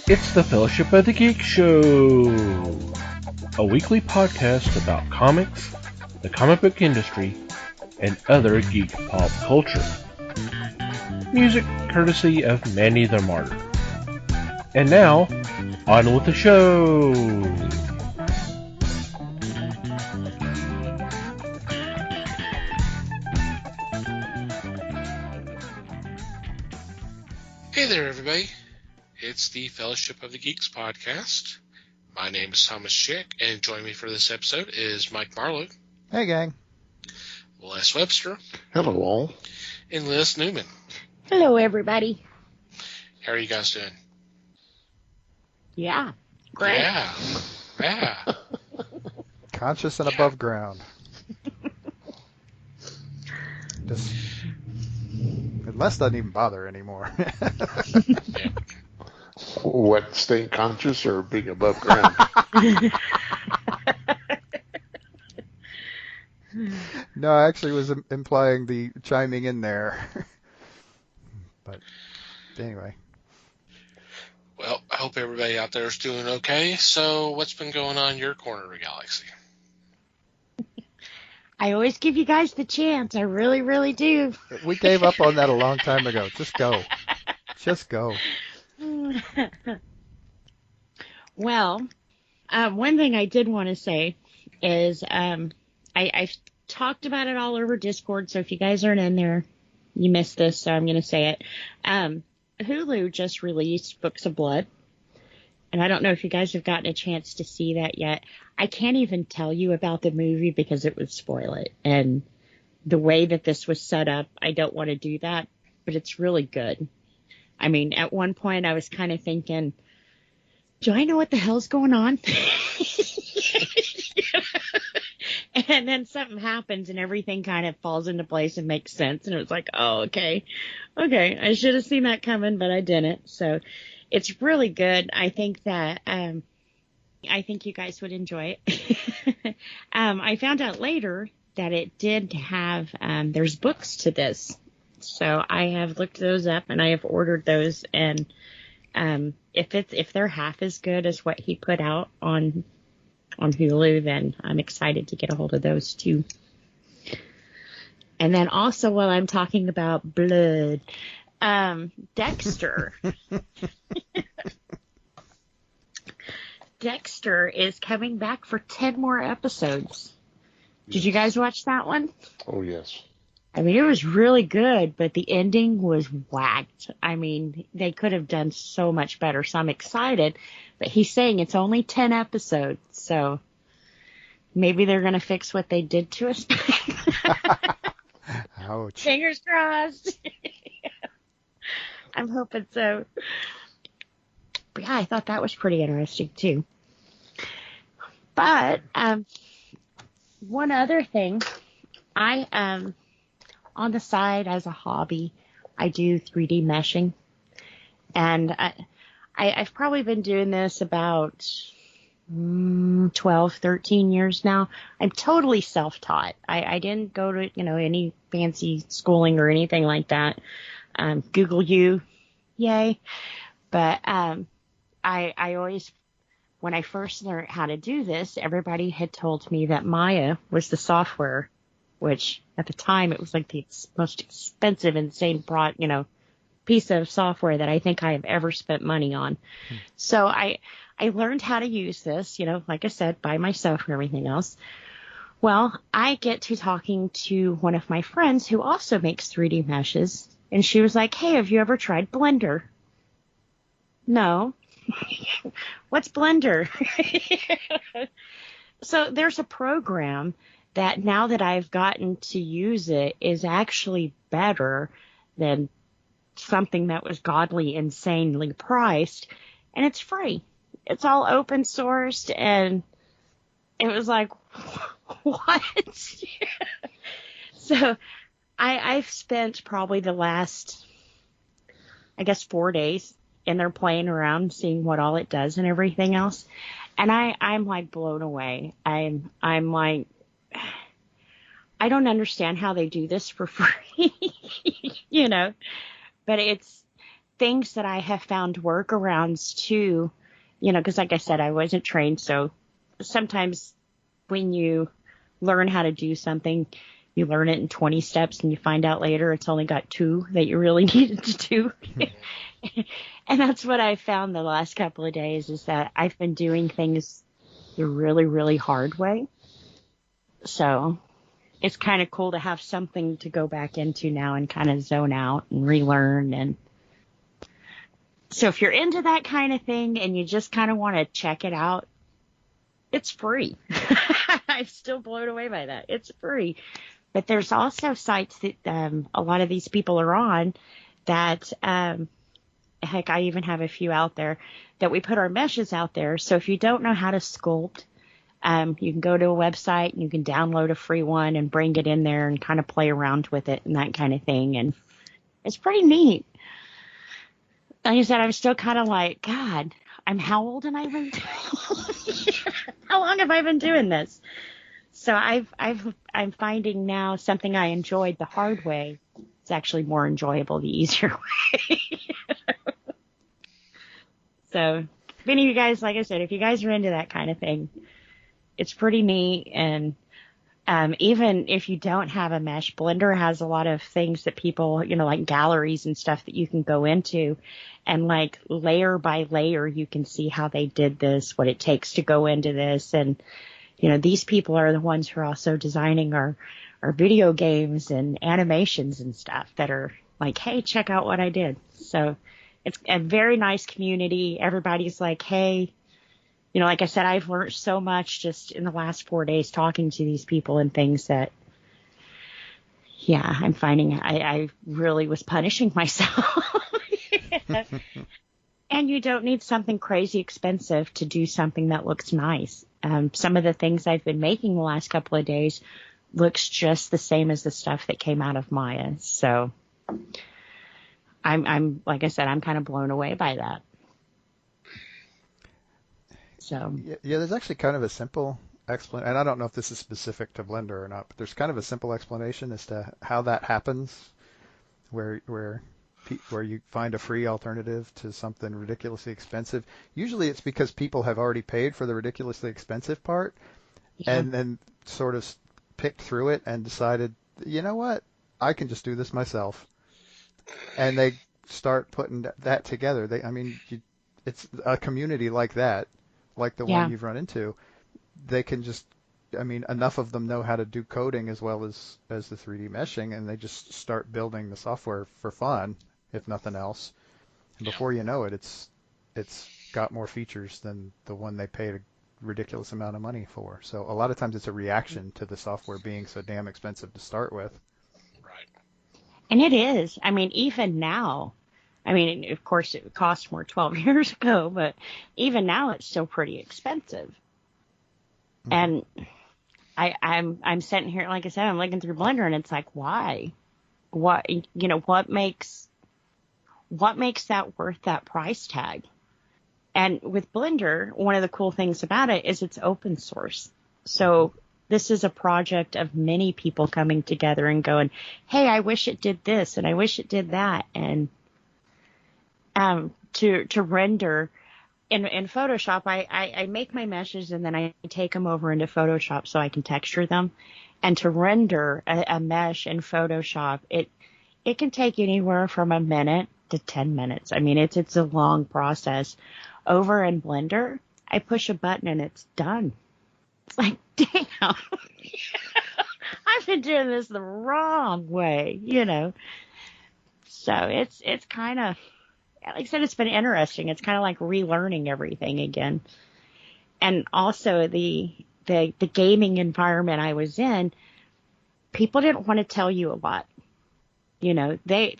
It's the Fellowship of the Geek Show, a weekly podcast about comics, the comic book industry, and other geek pop culture. Music courtesy of Manny the Martyr. And now, on with the show! Hey there, everybody. It's the Fellowship of the Geeks podcast. My name is Thomas Chick, and joining me for this episode is Mike Marlowe. Hey, gang. Les Webster. Hello, all. And Liz Newman. Hello, everybody. How are you guys doing? Yeah, great. Yeah. Conscious and above ground. Les doesn't even bother anymore. Yeah. What, staying conscious or being above ground? No, I actually was implying the chiming in there. But anyway. Well, I hope everybody out there is doing okay. So, what's been going on in your corner of the galaxy? I always give you guys the chance. I really, really do. We gave up on that a long time ago. Just go. Just go. Well, one thing I did want to say is I've talked about it all over Discord, so if you guys aren't in there, you missed this, so I'm going to say it. Hulu just released Books of Blood, and I don't know if you guys have gotten a chance to see that yet. I can't even tell you about the movie because it would spoil it, and the way that this was set up, I don't want to do that, but it's really good. I mean, at one point I was kind of thinking, do I know what the hell's going on? And then something happens and everything kind of falls into place and makes sense. And it was like, oh, okay. I should have seen that coming, but I didn't. So it's really good. I think that, I think you guys would enjoy it. I found out later that it did have, there's books to this. So I have looked those up and I have ordered those. And, if they're half as good as what he put out on Hulu, then I'm excited to get a hold of those too. And then also, while I'm talking about blood, Dexter. Dexter is coming back for 10 more episodes. Did you guys watch that one? Oh, yes. I mean, it was really good, but the ending was whacked. I mean, they could have done so much better, so I'm excited. But he's saying it's only 10 episodes, so maybe they're going to fix what they did to us. Ouch. Fingers crossed. I'm hoping so. But yeah, I thought that was pretty interesting, too. But one other thing, on the side as a hobby, I do 3D meshing. And I've probably been doing this about 12, 13 years now. I'm totally self-taught. I didn't go to, any fancy schooling or anything like that. Google you, yay. But I always, when I first learned how to do this, everybody had told me that Maya was the software, which at the time it was like the most expensive, insane piece of software that I think I have ever spent money on. So I learned how to use this, like I said, by myself and everything else. Well, I get to talking to one of my friends who also makes 3D meshes, and she was like, hey, have you ever tried Blender? No. What's Blender? So there's a program that now that I've gotten to use it is actually better than something that was godly insanely priced, and it's free. It's all open sourced, and it was like, what? So I've spent probably the last, 4 days in there playing around, seeing what all it does and everything else, and I'm like blown away. I'm like, I don't understand how they do this for free, but things that I have found workarounds to, because like I said, I wasn't trained. So sometimes when you learn how to do something, you learn it in 20 steps and you find out later it's only got 2 that you really needed to do. And that's what I found the last couple of days, is that I've been doing things the really, really hard way. So it's kind of cool to have something to go back into now and kind of zone out and relearn. And so if you're into that kind of thing and you just kind of want to check it out, it's free. I'm still blown away by that. It's free. But there's also sites that a lot of these people are on that, heck, I even have a few out there that we put our meshes out there. So if you don't know how to sculpt, you can go to a website and you can download a free one and bring it in there and kind of play around with it and that kind of thing. And it's pretty neat. Like I said, I'm still kind of like, God, how old am I been? How long have I been doing this? So I'm finding now something I enjoyed the hard way. It's actually more enjoyable the easier way. So if any of you guys, like I said, if you guys are into that kind of thing, it's pretty neat. And even if you don't have a mesh, Blender has a lot of things that people, like galleries and stuff that you can go into, and like layer by layer, you can see how they did this, what it takes to go into this. And, these people are the ones who are also designing our video games and animations and stuff that are like, hey, check out what I did. So it's a very nice community. Everybody's like, hey, like I said, I've learned so much just in the last 4 days talking to these people and things that, yeah, I'm finding I really was punishing myself. And you don't need something crazy expensive to do something that looks nice. Some of the things I've been making the last couple of days looks just the same as the stuff that came out of Maya. So I'm like I said, I'm kind of blown away by that. So yeah, there's actually kind of a simple explanation, and I don't know if this is specific to Blender or not, but there's kind of a simple explanation as to how that happens, where you find a free alternative to something ridiculously expensive. Usually it's because people have already paid for the ridiculously expensive part, and then sort of picked through it and decided, you know what, I can just do this myself. And they start putting that together. It's a community like that, like the one you've run into. They can just, enough of them know how to do coding as well as the 3D meshing, and they just start building the software for fun, if nothing else. And before you know it, it's got more features than the one they paid a ridiculous amount of money for. So a lot of times it's a reaction to the software being so damn expensive to start with. Right. And it is. Even now, of course it cost more 12 years ago, but even now it's still pretty expensive. Mm-hmm. And I'm sitting here, like I said, I'm looking through Blender, and it's like, why? What makes that worth that price tag? And with Blender, one of the cool things about it is it's open source. So this is a project of many people coming together and going, hey, I wish it did this and I wish it did that. And to render in Photoshop, I make my meshes and then I take them over into Photoshop so I can texture them. And to render a mesh in Photoshop, it can take anywhere from a minute to 10 minutes. It's a long process. Over in Blender, I push a button and it's done. It's like, damn, I've been doing this the wrong way, So it's kind of, like I said, it's been interesting. It's kind of like relearning everything again. And also the gaming environment I was in, people didn't want to tell you a lot. They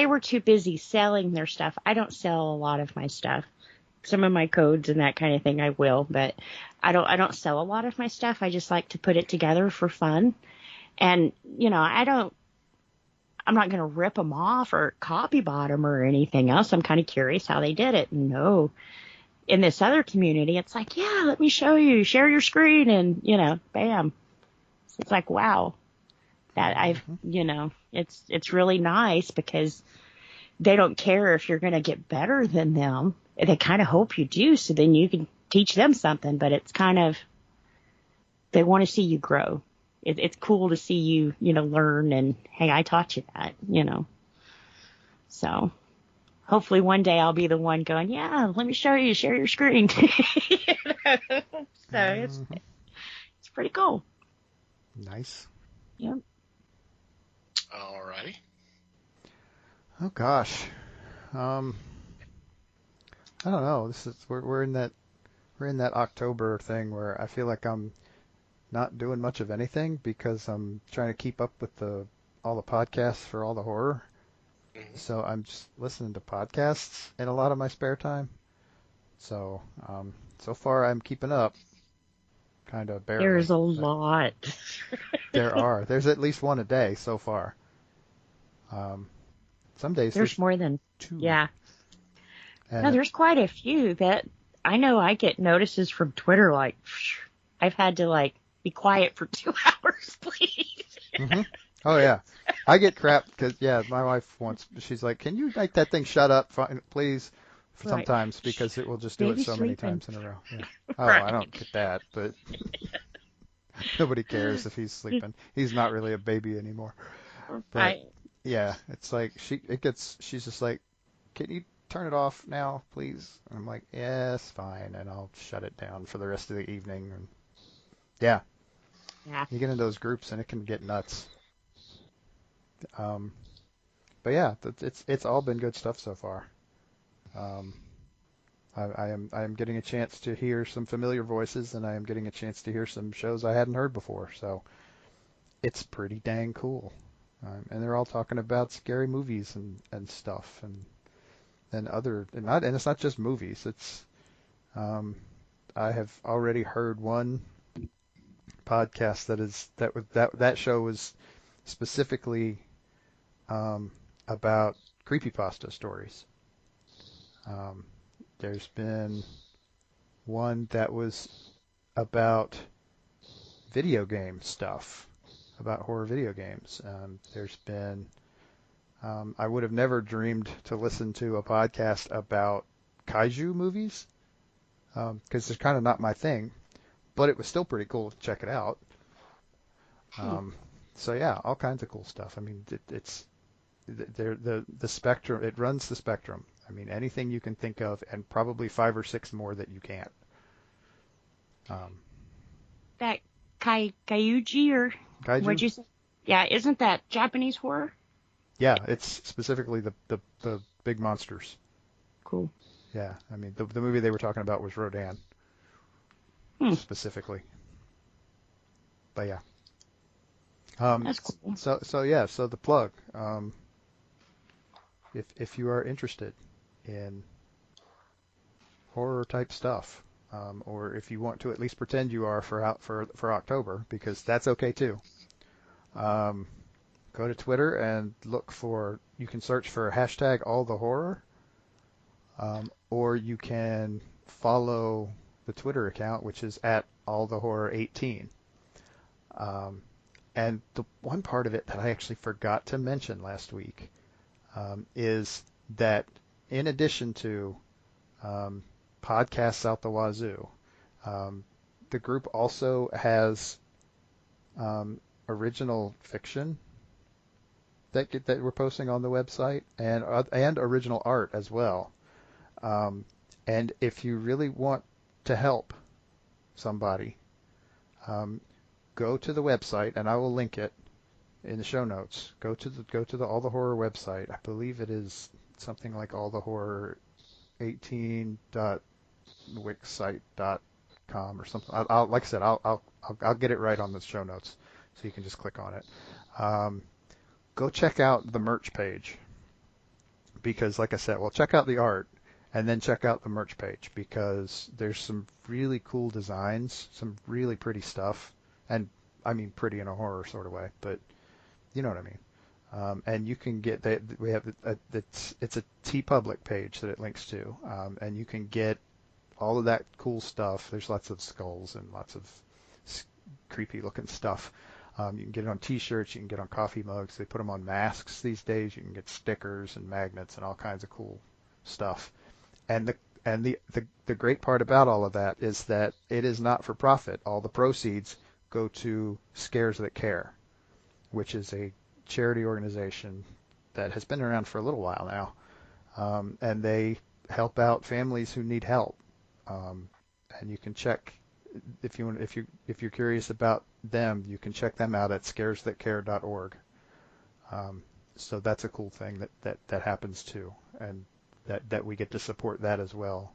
were too busy selling their stuff. I don't sell a lot of my stuff. Some of my codes and that kind of thing I will, but I don't sell a lot of my stuff. I just like to put it together for fun. And, I'm not going to rip them off or copy bot them or anything else. I'm kind of curious how they did it. No, in this other community, it's like, yeah, let me show you, share your screen, and, bam. It's like, wow, that it's really nice because they don't care if you're going to get better than them. They kind of hope you do, so then you can teach them something, but it's kind of, they want to see you grow. It's cool to see you, learn and, hey, I taught you that, So hopefully one day I'll be the one going, yeah, let me show you, share your screen. So it's pretty cool. Nice. Yep. Alrighty. Oh gosh. I don't know. We're in that October thing where I feel like I'm not doing much of anything because I'm trying to keep up with all the podcasts for all the horror. Mm-hmm. So I'm just listening to podcasts in a lot of my spare time. So so far I'm keeping up, kind of barely. There's a lot. There's at least one a day so far. Some days there's more than 2. Yeah. And No, there's quite a few that I know. I get notices from Twitter like, I've had to be quiet for 2 hours, please. Mm-hmm. Oh yeah, I get crap because my wife she's like, can you make that thing shut up, please? Right. Sometimes because it will just do it Baby's so many sleeping. times in a row. Yeah. Oh, Right. I don't get that, but nobody cares if he's sleeping. He's not really a baby anymore. But yeah, it's like she's just like, can you turn it off now, please? And I'm like, yes, fine, and I'll shut it down for the rest of the evening. And yeah, you get into those groups and it can get nuts. But yeah, it's all been good stuff so far. I am getting a chance to hear some familiar voices, and I am getting a chance to hear some shows I hadn't heard before. So it's pretty dang cool. And they're all talking about scary movies and stuff, and it's not just movies. It's I have already heard one podcast that show was specifically about creepypasta stories. There's been one that was about video game stuff, about horror video games. There's been I would have never dreamed to listen to a podcast about kaiju movies because it's kind of not my thing, but it was still pretty cool to check it out. So yeah, all kinds of cool stuff. I mean, it's the spectrum. It runs the spectrum. I mean, anything you can think of, and probably 5 or 6 more that you can't. That Kaiuji or Kaiju? what'd you say? Yeah, isn't that Japanese horror? Yeah, it's specifically the big monsters. Cool. Yeah, I mean, the movie they were talking about was Rodan. Specifically. But yeah. That's cool. So the plug. If you are interested in horror type stuff, or if you want to at least pretend you are for October, because that's okay too. Go to Twitter and you can search for hashtag #AllTheHorror, or you can follow the Twitter account, which is at @AllTheHorror18. And the one part of it that I actually forgot to mention last week is that in addition to podcasts out the wazoo, the group also has original fiction that we're posting on the website, and original art as well. And if you really want to help somebody, go to the website, and I will link it in the show notes. Go to the All the Horror website. I believe it is something like allthehorror18.wixsite.com or something. Like I said, I'll get it right on the show notes, so you can just click on it. Go check out the merch page, because like I said, well, check out the art and then check out the merch page, because there's some really cool designs, some really pretty stuff, and I mean pretty in a horror sort of way, but you know what I mean. And you can get it's a TeePublic page that it links to, and you can get all of that cool stuff. There's lots of skulls and lots of creepy looking stuff. You can get it on T-shirts. You can get on coffee mugs. They put them on masks these days. You can get stickers and magnets and all kinds of cool stuff. And the great part about all of that is that it is not for profit. All the proceeds go to Scares That Care, which is a charity organization that has been around for a little while now, and they help out families who need help. And you can check if you're curious about them, you can check them out at scaresthatcare.org. So that's a cool thing that happens too, and that we get to support that as well.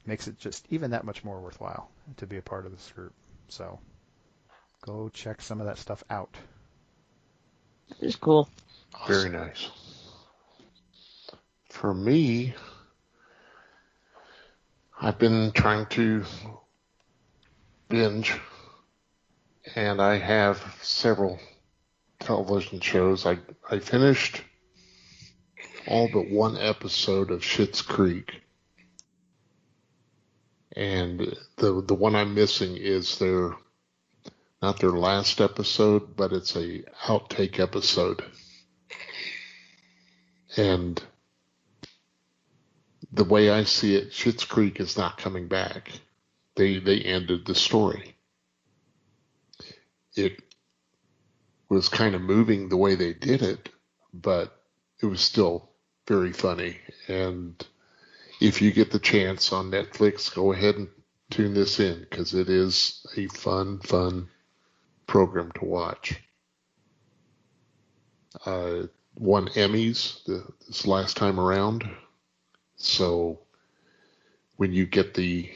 Makes it just even that much more worthwhile to be a part of this group. So go check some of that stuff out. It's cool. Very nice. For me, I've been trying to binge, and I have several television shows. I finished all but one episode of Schitt's Creek, and the one I'm missing is not their last episode, but it's a outtake episode. And the way I see it, Schitt's Creek is not coming back. They ended the story. It was kind of moving the way they did it, but it was still very funny. And if you get the chance on Netflix, go ahead and tune this in, because it is a fun program to watch. Won Emmys this last time around. So when you get the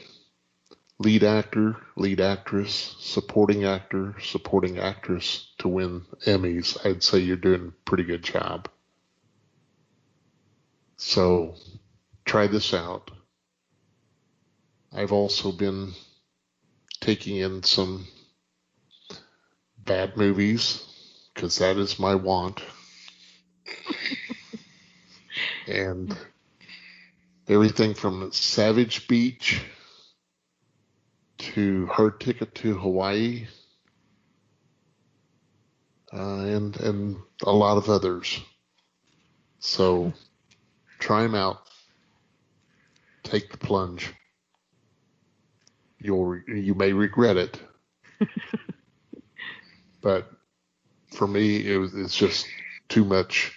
lead actor, lead actress, supporting actor, supporting actress to win Emmys, I'd say you're doing a pretty good job. So try this out. I've also been taking in some bad movies, because that is my want. And everything from Savage Beach to Hard Ticket to Hawaii, and a lot of others. So try them out. Take the plunge. You may regret it, but for me, it's just too much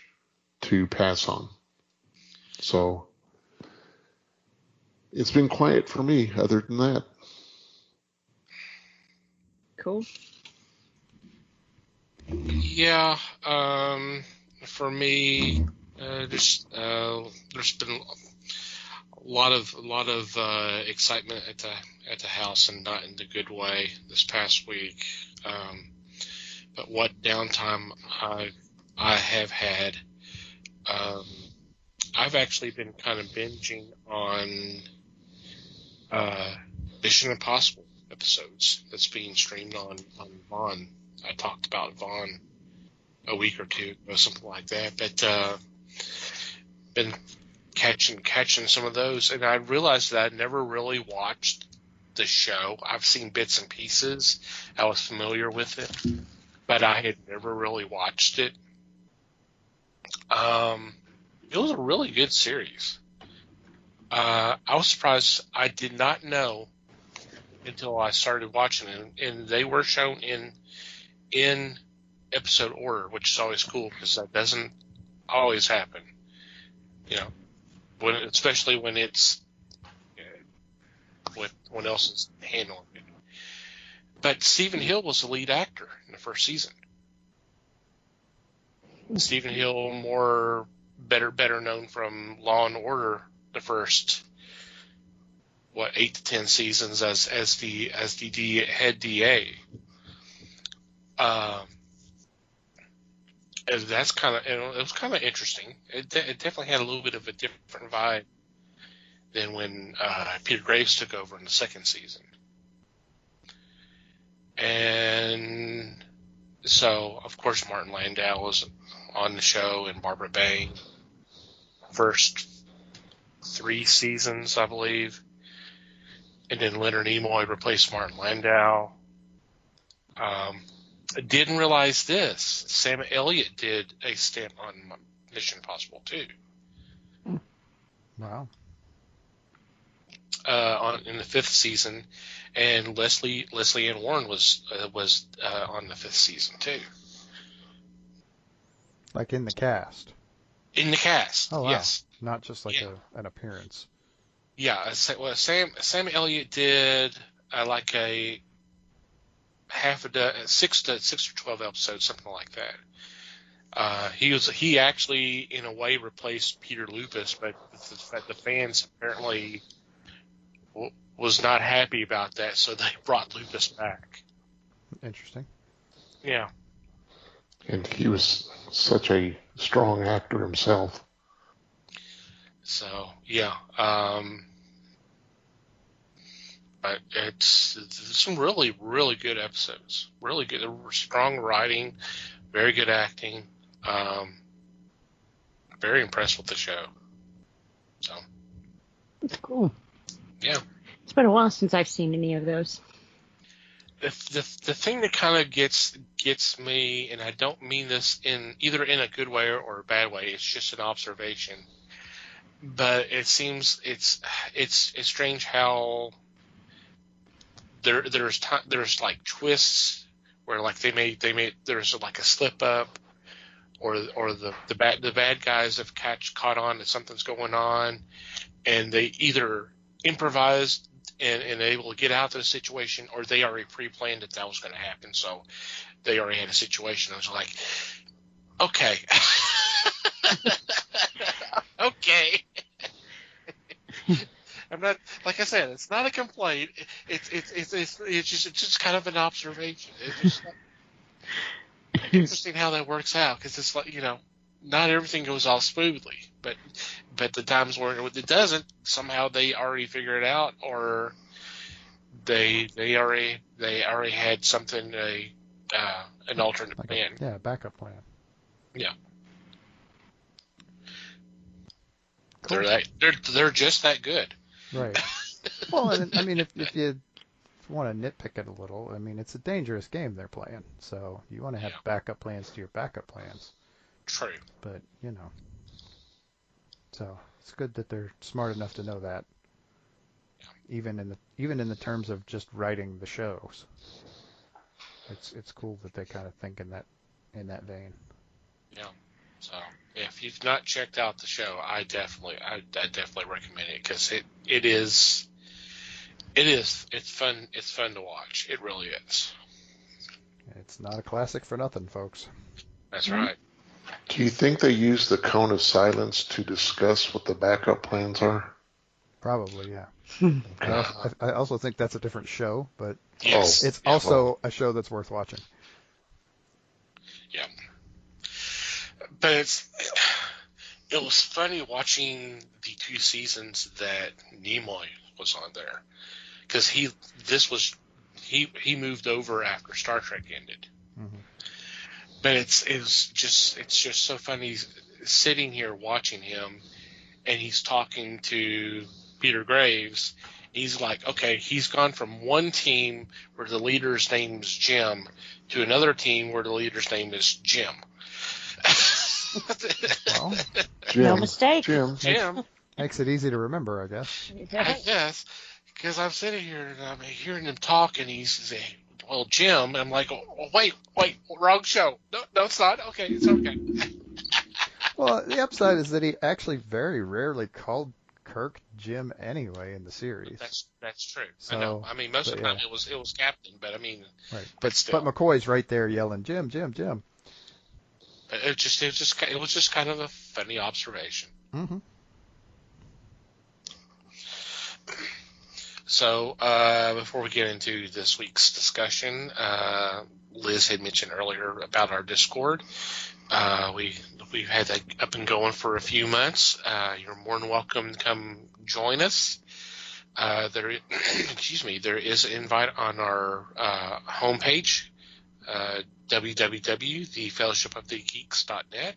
to pass on. So it's been quiet for me other than that. Cool. Yeah, for me, there's been a lot of excitement at the house, and not in the good way this past week. But what downtime I have had, I've actually been kind of binging on Mission Impossible episodes that's being streamed on Vaughn. I talked about Vaughn a week or two ago, something like that. But been catching some of those, and I realized that I never really watched the show. I've seen bits and pieces. I was familiar with it, but I had never really watched it. It was a really good series. I was surprised. I did not know until I started watching it, and they were shown in episode order, which is always cool because that doesn't always happen. You know, especially when it's with when else is handling it. But Stephen Hill was the lead actor in the first season. Stephen Hill, better known from Law and Order, the first 8 to 10 seasons as the head DA. And that's it was kind of interesting. It definitely had a little bit of a different vibe than when Peter Graves took over in the second season. And so, of course, Martin Landau was on the show, and Barbara Bain. First 3 seasons, I believe. And then Leonard Nimoy replaced Martin Landau. I didn't realize this. Sam Elliott did a stint on Mission Impossible 2. Wow. In the 5th season, and Leslie Ann Warren was on the 5th season too. Like in the cast. In the cast, Oh wow. yes. Not just like an appearance. Yeah, Sam Elliott did like a half a dozen, 6 or 12 episodes, something like that. He actually in a way replaced Peter Lupus, but the fans apparently was not happy about that, so they brought Lupus back. Interesting. Yeah. And he was such a strong actor himself. So yeah, but it's some really, really good episodes. Really good, strong writing, very good acting. Very impressed with the show. So It's cool. yeah, It's been a while since I've seen any of those. the thing that kind of gets me, and I don't mean this in either in a good way or a bad way. It's just an observation. But it seems it's strange how there's like twists where like they made there's like a slip up or the bad guys have caught on that something's going on, and they either improvised and able to get out of the situation, or they already pre-planned that was going to happen, so they already had a situation. I was like, okay. Okay. I'm not, like I said, it's not a complaint. It's just kind of an observation. It's just interesting how that works out, because it's like, not everything goes all smoothly, but the times where it doesn't, somehow they already figure it out, or they already had something, an alternate plan. Backup plan. Yeah. Cool. They're just that good. Right. Well, and, I mean, if you want to nitpick it a little, I mean, it's a dangerous game they're playing, so you want to have backup plans to your backup plans. True. But, so it's good that they're smart enough to know that, even in the terms of just writing the shows. It's cool that they kind of think in that vein. Yeah. So if you've not checked out the show, I definitely recommend it, because it's fun. It's fun to watch. It really is. It's not a classic for nothing, folks. That's right. Do you think they use the cone of silence to discuss what the backup plans are? Probably, yeah. I also think that's a different show, but yes. It's also a show that's worth watching. Yeah. But it was funny watching the 2 seasons that Nimoy was on there, because he moved over after Star Trek ended. Mm-hmm. But it's just so funny sitting here watching him, and he's talking to Peter Graves. He's like, okay, he's gone from one team where the leader's name is Jim to another team where the leader's name is Jim. Well, no mistake. Jim makes it easy to remember, I guess. I guess, because I'm sitting here and I'm hearing him talk, and he's saying, well, Jim, and I'm like, oh, wait, wrong show. No, it's not. Okay, it's okay. Well, the upside is that he actually very rarely called Kirk Jim anyway in the series. That's true. So, I know. I mean, most of the time it was Captain, but I mean, right. But McCoy's right there yelling, Jim, Jim, Jim. It was just kind of a funny observation. Mm-hmm. So before we get into this week's discussion, Liz had mentioned earlier about our Discord. We've had that up and going for a few months. You're more than welcome to come join us. There is an invite on our homepage, www.thefellowshipofthegeeks.net.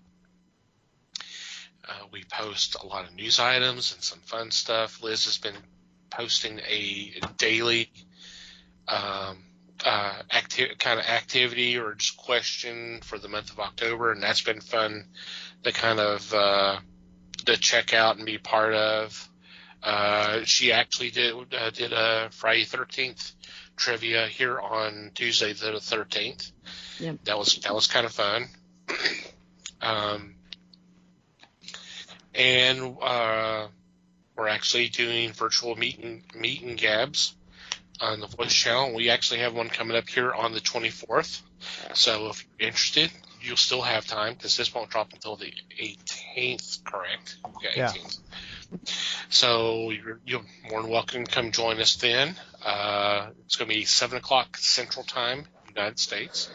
We post a lot of news items and some fun stuff. Liz has been posting a daily kind of activity or just question for the month of October, and that's been fun to kind of to check out and be part of. She actually did a Friday 13th trivia here on Tuesday the 13th. Yep. That was kind of fun. And we're actually doing virtual meet and gabs on the Voice channel. We actually have one coming up here on the 24th. So if you're interested, you'll still have time because this won't drop until the 18th, correct? Yeah, 18th. So you're more than welcome to come join us then. It's going to be 7 o'clock Central Time, United States.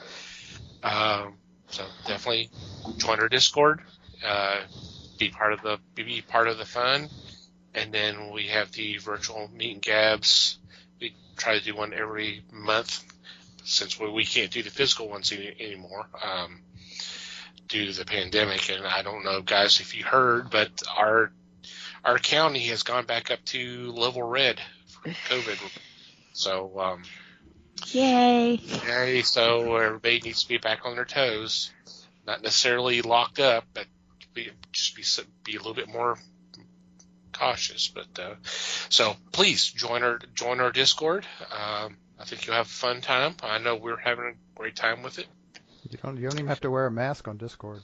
So definitely join our Discord. Be part of the fun. And then we have the virtual meet and gabs. We try to do one every month since we can't do the physical ones anymore due to the pandemic. And I don't know, guys, if you heard, but our county has gone back up to level red for COVID. So Yay! So everybody needs to be back on their toes, not necessarily locked up, but just be a little bit more cautious. But so please join our Discord. I think you'll have a fun time. I know we're having a great time with it. You don't even have to wear a mask on Discord.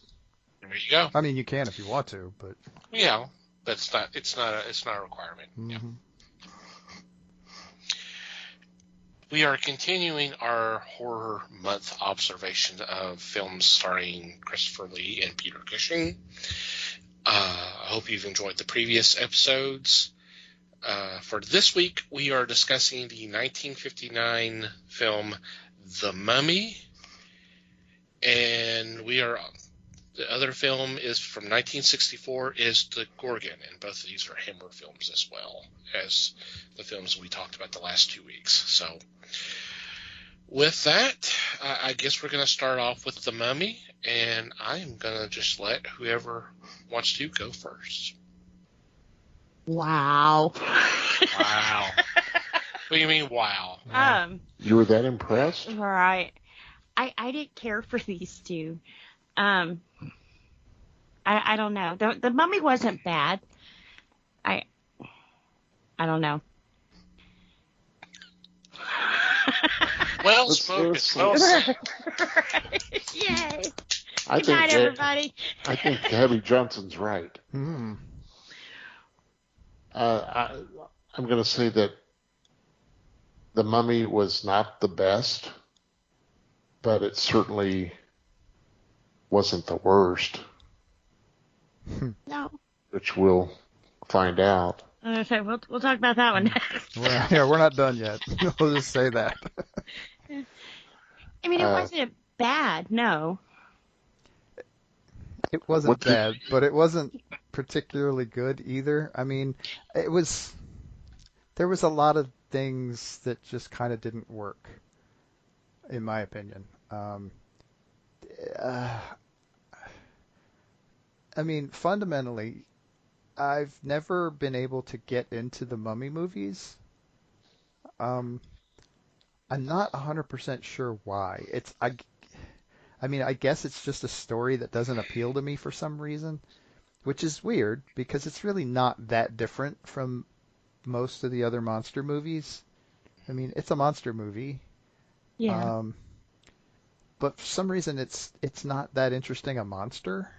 There you go. I mean, you can if you want to, but yeah, but it's not a requirement. Mm-hmm. Yeah. We are continuing our horror month observation of films starring Christopher Lee and Peter Cushing. I hope you've enjoyed the previous episodes. For this week, we are discussing the 1959 film The Mummy, and the other film is from 1964 is The Gorgon, and both of these are Hammer films as well as the films we talked about the last 2 weeks. So with that, I guess we're going to start off with The Mummy, and I'm going to just let whoever wants to go first. Wow. Wow. What do you mean, wow? You were that impressed? Right. I didn't care for these two. I don't know. The Mummy wasn't bad. I don't know. Well spoken. Yay. I Good night, everybody. I think Debbie Johnson's right. Mm. I'm going to say that The Mummy was not the best, but it certainly wasn't the worst, No. which we'll find out. Okay, we'll talk about that one next. We're not done yet. We'll just say that. I mean, it wasn't bad, no. It wasn't bad, but it wasn't particularly good either. I mean, there was a lot of things that just kind of didn't work, in my opinion. I mean, fundamentally, I've never been able to get into the Mummy movies. I'm not 100% sure why. I mean, I guess it's just a story that doesn't appeal to me for some reason, which is weird because it's really not that different from most of the other monster movies. I mean, it's a monster movie. Yeah. But for some reason, it's not that interesting a monster.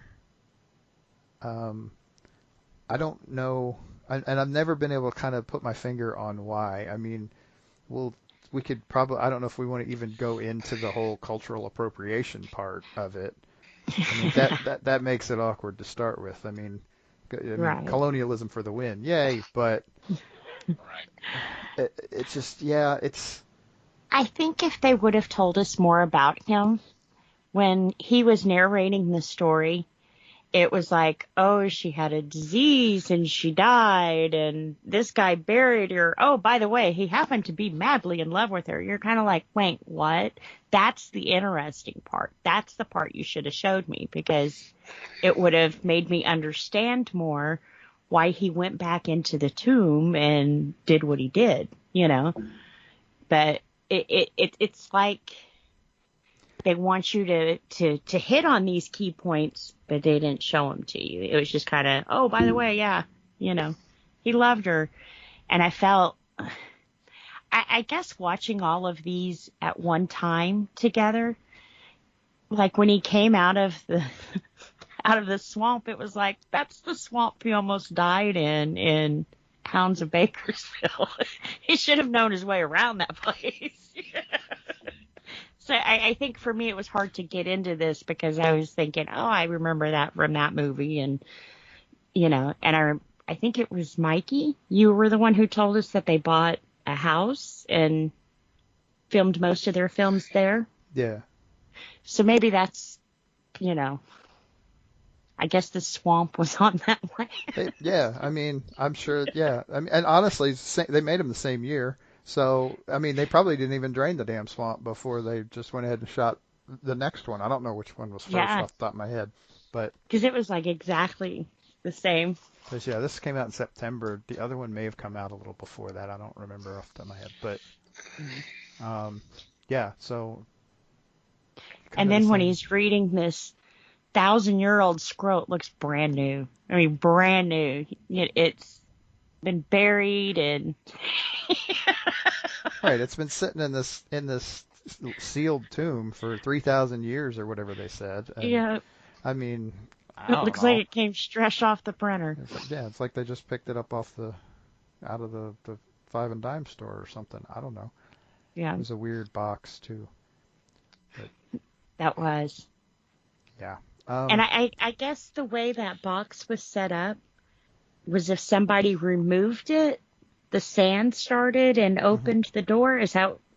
I don't know, and I've never been able to kind of put my finger on why. I mean, we could probably, I don't know if we want to even go into the whole cultural appropriation part of it. I mean, that makes it awkward to start with. I mean, Right. colonialism for the win, yay! But Right. it's just, yeah, it's. I think if they would have told us more about him when he was narrating the story, it was like, oh, she had a disease and she died and this guy buried her. Oh, by the way, he happened to be madly in love with her. You're kind of like, wait, what? That's the interesting part. That's the part you should have showed me because it would have made me understand more why he went back into the tomb and did what he did, you know? But it's like they want you to hit on these key points, but they didn't show them to you. It was just kind of, oh, by the way, yeah, he loved her. And I felt, I guess watching all of these at one time together, like when he came out of the swamp, it was like, that's the swamp he almost died in Hounds of Bakersfield. He should have known his way around that place. So I think for me it was hard to get into this because I was thinking, oh, I remember that from that movie, and and I think it was Mikey. You were the one who told us that they bought a house and filmed most of their films there. Yeah. So maybe that's, I guess the swamp was on that land. Yeah, I mean, I'm sure. Yeah, I mean, and honestly, they made them the same year. So, I mean, they probably didn't even drain the damn swamp before they just went ahead and shot the next one. I don't know which one was first off the top of my head, but because it was like exactly the same. Because yeah, this came out in September. The other one may have come out a little before that. I don't remember off the top of my head, but yeah. So, and then when he's reading this 1,000-year-old scroll, it looks brand new. I mean, brand new. It's been buried and right. It's been sitting in this sealed tomb for 3,000 years or whatever they said. And, yeah. I mean, it looks like it came fresh off the printer. It's like they just picked it up out of the Five and Dime store or something. I don't know. Yeah. It was a weird box too. But, that was. Yeah. And I guess the way that box was set up was if somebody removed it, the sand started and opened the door.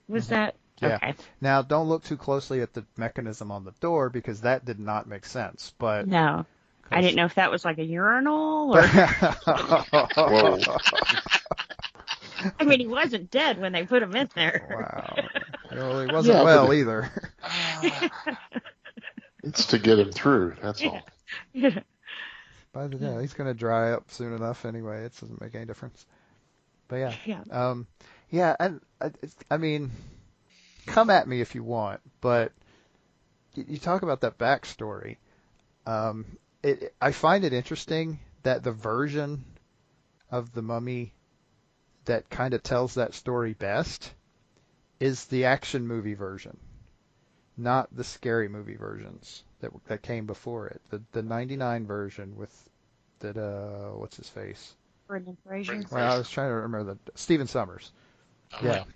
Was that? Yeah. Okay. Now, don't look too closely at the mechanism on the door because that did not make sense. But no, I didn't know if that was like a urinal or. Whoa. I mean, he wasn't dead when they put him in there. Wow. Well, he wasn't either. It's to get him through. That's all. By the way, he's going to dry up soon enough anyway. It doesn't make any difference. But yeah. And I mean, come at me if you want, but you talk about that backstory. I find it interesting that the version of the Mummy that kind of tells that story best is the action movie version, not the scary movie versions that came before it. The 99 version with what's his face? Brendan Fraser. Well, I was trying to remember Stephen Summers. Yeah, the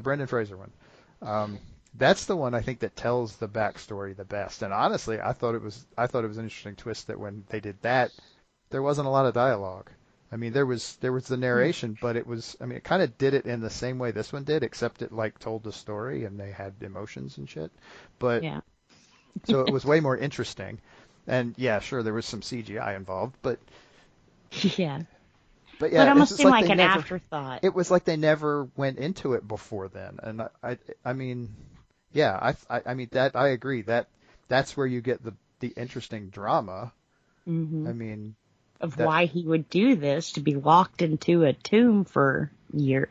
Brendan Fraser one. That's the one I think that tells the backstory the best. And honestly, I thought it was an interesting twist that when they did that, there wasn't a lot of dialogue. I mean, there was the narration, but it kind of did it in the same way this one did, except it like told the story and they had emotions and shit. But yeah. So it was way more interesting. And yeah, sure, there was some CGI involved, but yeah. But yeah, it almost seemed like an afterthought. It was like they never went into it before then. And I mean, yeah, I mean that I agree that's where you get the interesting drama. Mm-hmm. I mean, why he would do this, to be locked into a tomb for years,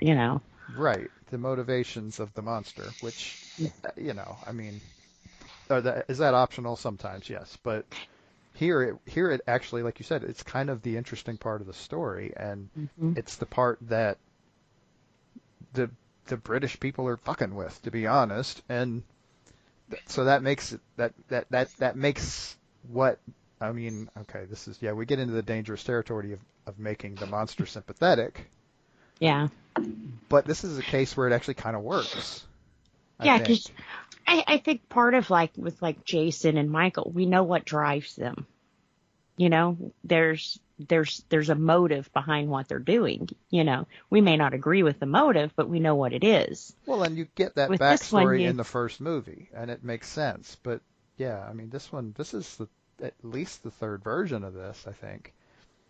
Right. The motivations of the monster, which, I mean, is that optional? Sometimes, yes. But here it actually, like you said, it's kind of the interesting part of the story, and it's the part that the British people are fucking with, to be honest. And so that makes that makes what. I mean, okay, we get into the dangerous territory of making the monster sympathetic. Yeah. But this is a case where it actually kind of works. Yeah, because I think part of with Jason and Michael, we know what drives them. There's a motive behind what they're doing. We may not agree with the motive, but we know what it is. Well, and you get that backstory in the first movie, and it makes sense. But yeah, I mean, this is at least the third version of this, I think.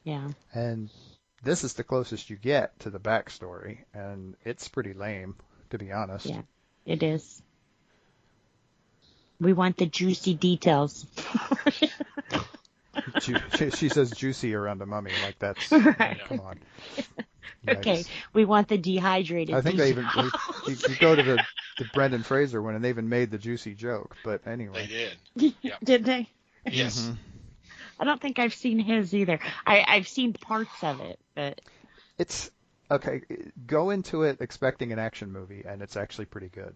Yeah. And this is the closest you get to the backstory, and it's pretty lame, to be honest. Yeah, it is. We want the juicy details. She says juicy around a mummy, like that's, right. Come on. Okay, we want the dehydrated. I think they even, you go to the Brendan Fraser one, and they even made the juicy joke. But They anyway, did. Yep. Did they? Yes. Mhm. I don't think I've seen his either. I've seen parts of it, but It's okay. Go into it expecting an action movie, and it's actually pretty good.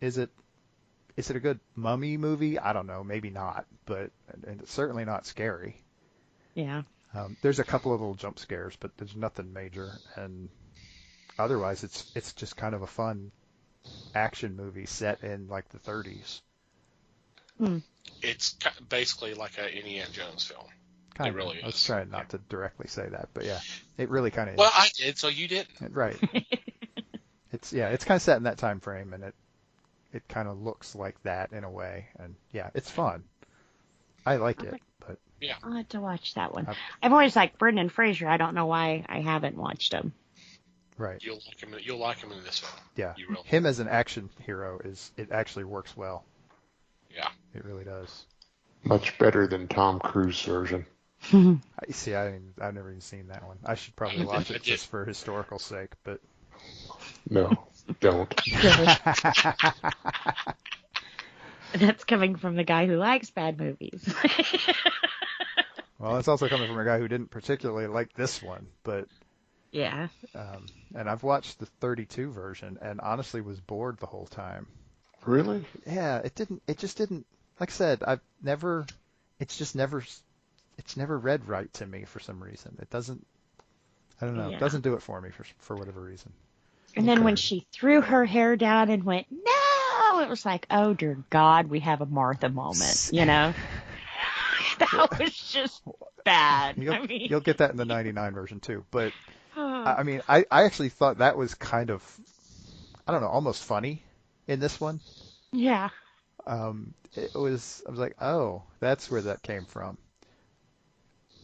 Is it a good mummy movie? I don't know. Maybe not, but and it's certainly not scary. yeah. There's a couple of little jump scares, but there's nothing major, and otherwise it's just kind of a fun action movie set in like the 30s. It's basically like an Indiana Jones film. Kind It really of. I was is. trying not to directly say that, but yeah, it really kind of is. Well, I did, so you didn't. Right. It's kind of set in that time frame, and it kind of looks like that in a way, and yeah, it's fun. I like it, but Yeah. I'll have to watch that one. I've- I've always liked Brendan Fraser. I don't know why I haven't watched him. right. You'll like him in this film. Yeah. You will. Him as an action hero it actually works well. Yeah. It really does. Much better than Tom Cruise version. I've never even seen that one. I should probably watch it just for historical sake, but No, don't. That's coming from the guy who likes bad movies. well, it's also coming from a guy who didn't particularly like this one, but yeah. and I've watched the 32 version and honestly was bored the whole time. Really? Yeah, it just didn't, like I said, it's never read right to me for some reason. It doesn't, I don't know, Yeah. it doesn't do it for me for whatever reason. And then when Okay. she threw her hair down and went, no, it was like, oh, dear God, we have a Martha moment, you know? That was just bad. You'll get that in the 99 version too, but oh, I mean, I actually thought that was kind of, I don't know, almost funny in this one. yeah. I was like, oh, that's where that came from.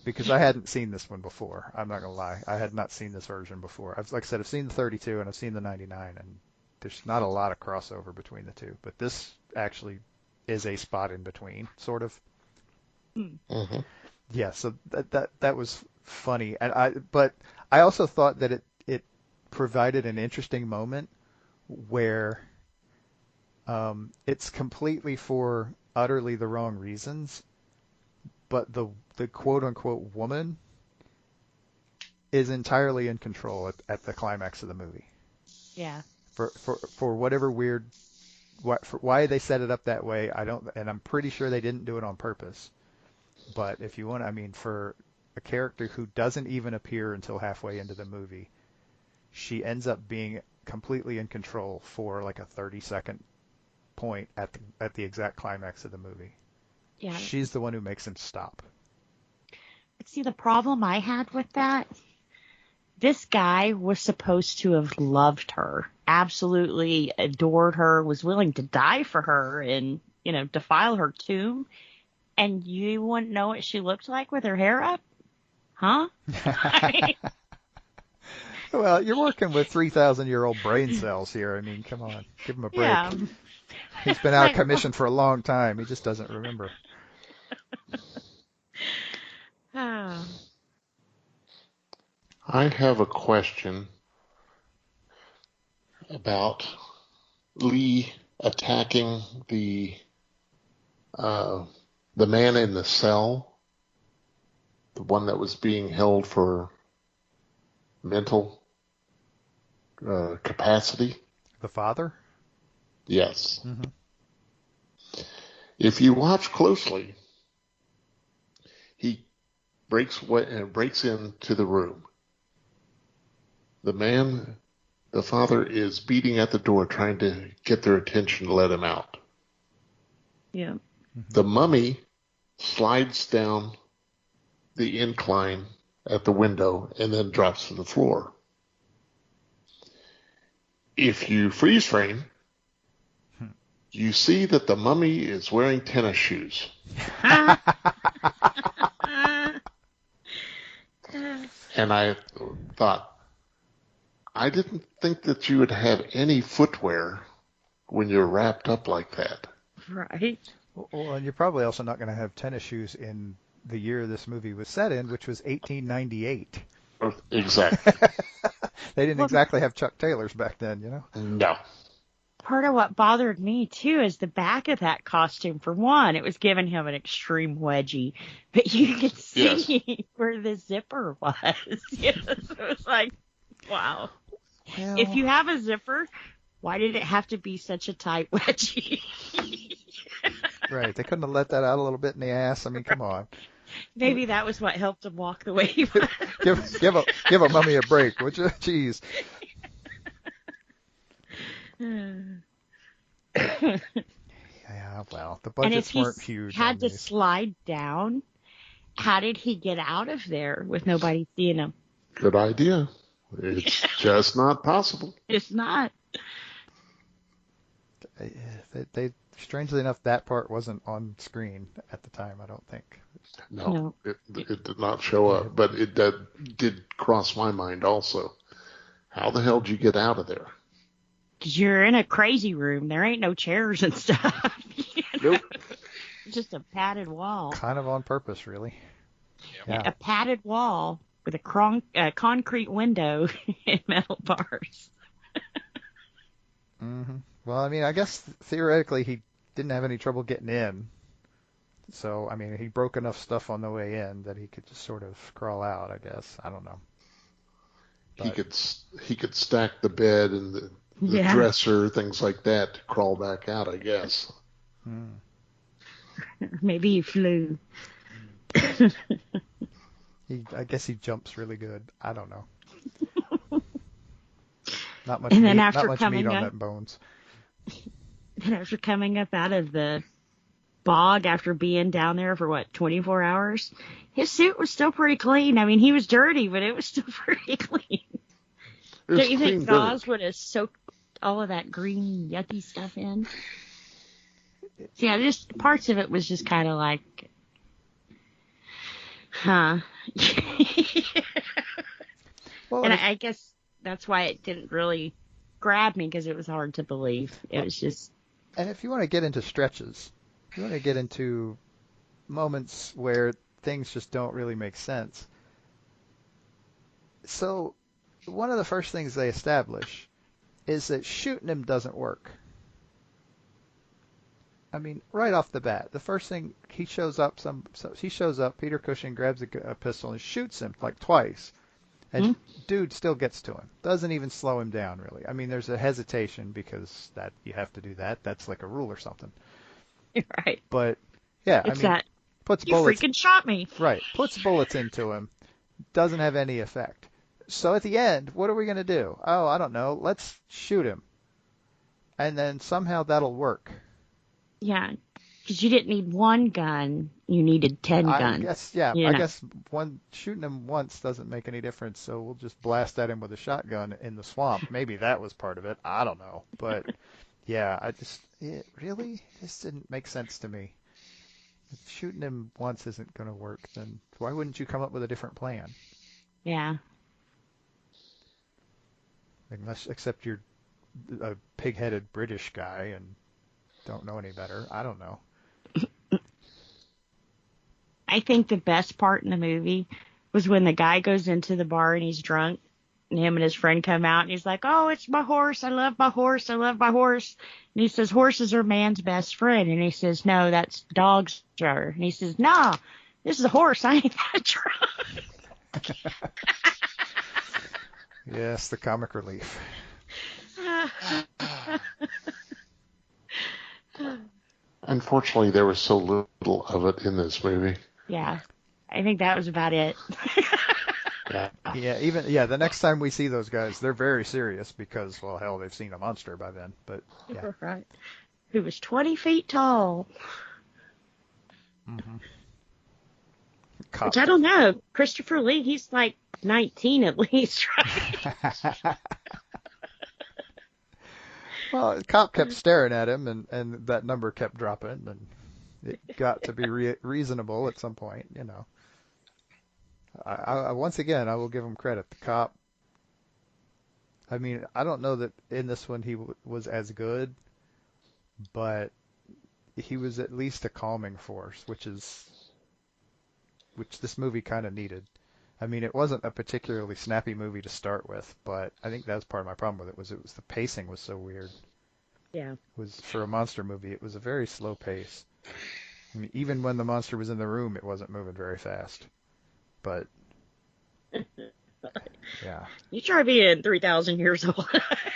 Because I hadn't seen this one before. I'm not gonna lie, I had not seen this version before. Like I said, I've seen the 32 and I've seen the 99, and there's not a lot of crossover between the two. But this actually is a spot in between, sort of. Mm-hmm. Yeah, so that was funny, but I also thought that it provided an interesting moment where it's completely for utterly the wrong reasons, but the quote unquote woman is entirely in control at the climax of the movie. Yeah. For whatever weird, why they set it up that way, and I'm pretty sure they didn't do it on purpose. But if you want, I mean, for a character who doesn't even appear until halfway into the movie, she ends up being completely in control for like a 30-second point at the exact climax of the movie. Yeah. She's the one who makes him stop. See, the problem I had with that, this guy was supposed to have loved her, absolutely adored her, was willing to die for her and, defile her tomb. And you wouldn't know what she looked like with her hair up? Huh? Well, you're working with 3,000-year-old brain cells here. I mean, come on, give him a break. Yeah. He's been out of commission for a long time. He just doesn't remember. Oh. I have a question about Lee attacking the man in the cell, the one that was being held for mental capacity. The father? Yes. Mhm. If you watch closely, he breaks into the room. The father is beating at the door trying to get their attention to let him out. Yeah. The mummy slides down the incline at the window and then drops to the floor. If you freeze frame, you see that the mummy is wearing tennis shoes. And I thought, I didn't think that you would have any footwear when you're wrapped up like that. Right. Well, and you're probably also not going to have tennis shoes in the year this movie was set in, which was 1898. Exactly. They didn't Well, exactly have Chuck Taylors back then, you know? No. part of what bothered me too is the back of that costume. For one, it was giving him an extreme wedgie, but you could see where the zipper was. Yes, it was like, wow. If Well, you have a zipper, why did it have to be such a tight wedgie? right. They couldn't have let that out a little bit in the ass. I mean, come on. Maybe that was what helped him walk the way he was. Give a mummy a break, would you? Jeez. Yeah, well, the And if budgets he weren't huge on had to these. slide down, how did he get out of there with nobody seeing him? Good idea. It's just not possible. It's not. They strangely enough, that part wasn't on screen at the time, I don't think. No, it did not show up, but it did cross my mind also. How the hell did you get out of there? 'Cause you're in a crazy room. There ain't no chairs and stuff. Nope. Just a padded wall. Kind of on purpose, really. Yeah. Yeah. A padded wall with a concrete window and metal bars. Hmm. Well, I mean, I guess theoretically he didn't have any trouble getting in. So, I mean, he broke enough stuff on the way in that he could just sort of crawl out, I guess. I don't know. He could stack the bed and the Yeah. dresser, things like that, to crawl back out, I guess. Hmm. Maybe he flew. I guess he jumps really good. I don't know. Not much And meat, then after not much meat coming on up- that bones. And after coming up out of the bog after being down there for 24 hours, his suit was still pretty clean. I mean, he was dirty, but it was still pretty clean. It was Don't you think clean Gauze dirt. would have soaked all of that green yucky stuff in? Yeah, just parts of it was just kind of like, huh. Well, And I guess that's why it didn't really grab me, because it was hard to believe. It was just, and if you want to get into stretches, if you want to get into moments where things just don't really make sense. So, one of the first things they establish is that shooting him doesn't work. I mean, right off the bat, the first thing he shows up, Peter Cushing grabs a pistol and shoots him like twice. And dude still gets to him. Doesn't even slow him down, really. I mean, there's a hesitation because that you have to do that. That's like a rule or something. right. But yeah, It's I mean, that, puts you bullets freaking shot me. right, puts bullets into him. Doesn't have any effect. So at the end, what are we going to do? Oh, I don't know. Let's shoot him. And then somehow that'll work. Yeah, because you didn't need one gun, you needed 10 I guns. guess, yeah, you I know. guess shooting him once doesn't make any difference, so we'll just blast at him with a shotgun in the swamp. Maybe that was part of it. I don't know. But yeah, really? This didn't make sense to me. If shooting him once isn't going to work, then why wouldn't you come up with a different plan? Yeah. Except you're a pig-headed British guy and don't know any better. I don't know. I think the best part in the movie was when the guy goes into the bar and he's drunk, and him and his friend come out, and he's like, "Oh, it's my horse. I love my horse. I love my horse." And he says, "Horses are man's best friend." And he says, "No, that's dogs are." And he says, "No, this is a horse. I ain't that drunk." Yes, the comic relief. Unfortunately, there was so little of it in this movie. Yeah, I think that was about it. Yeah, the next time we see those guys, they're very serious because, well, hell, they've seen a monster by then. But yeah. Right. Who was 20 feet tall. Mm-hmm. Which I don't know. Christopher Lee, he's like 19 at least, right? Well, the cop kept staring at him, and that number kept dropping, and it got to be reasonable at some point, you know. Once again, I will give him credit. The cop, I mean, I don't know that in this one he was as good, but he was at least a calming force, which this movie kind of needed. I mean, it wasn't a particularly snappy movie to start with, but I think that's part of my problem with it was the pacing was so weird. Yeah. It was for a monster movie, it was a very slow pace. I mean, even when the monster was in the room, it wasn't moving very fast. But yeah, You try being 3,000 years old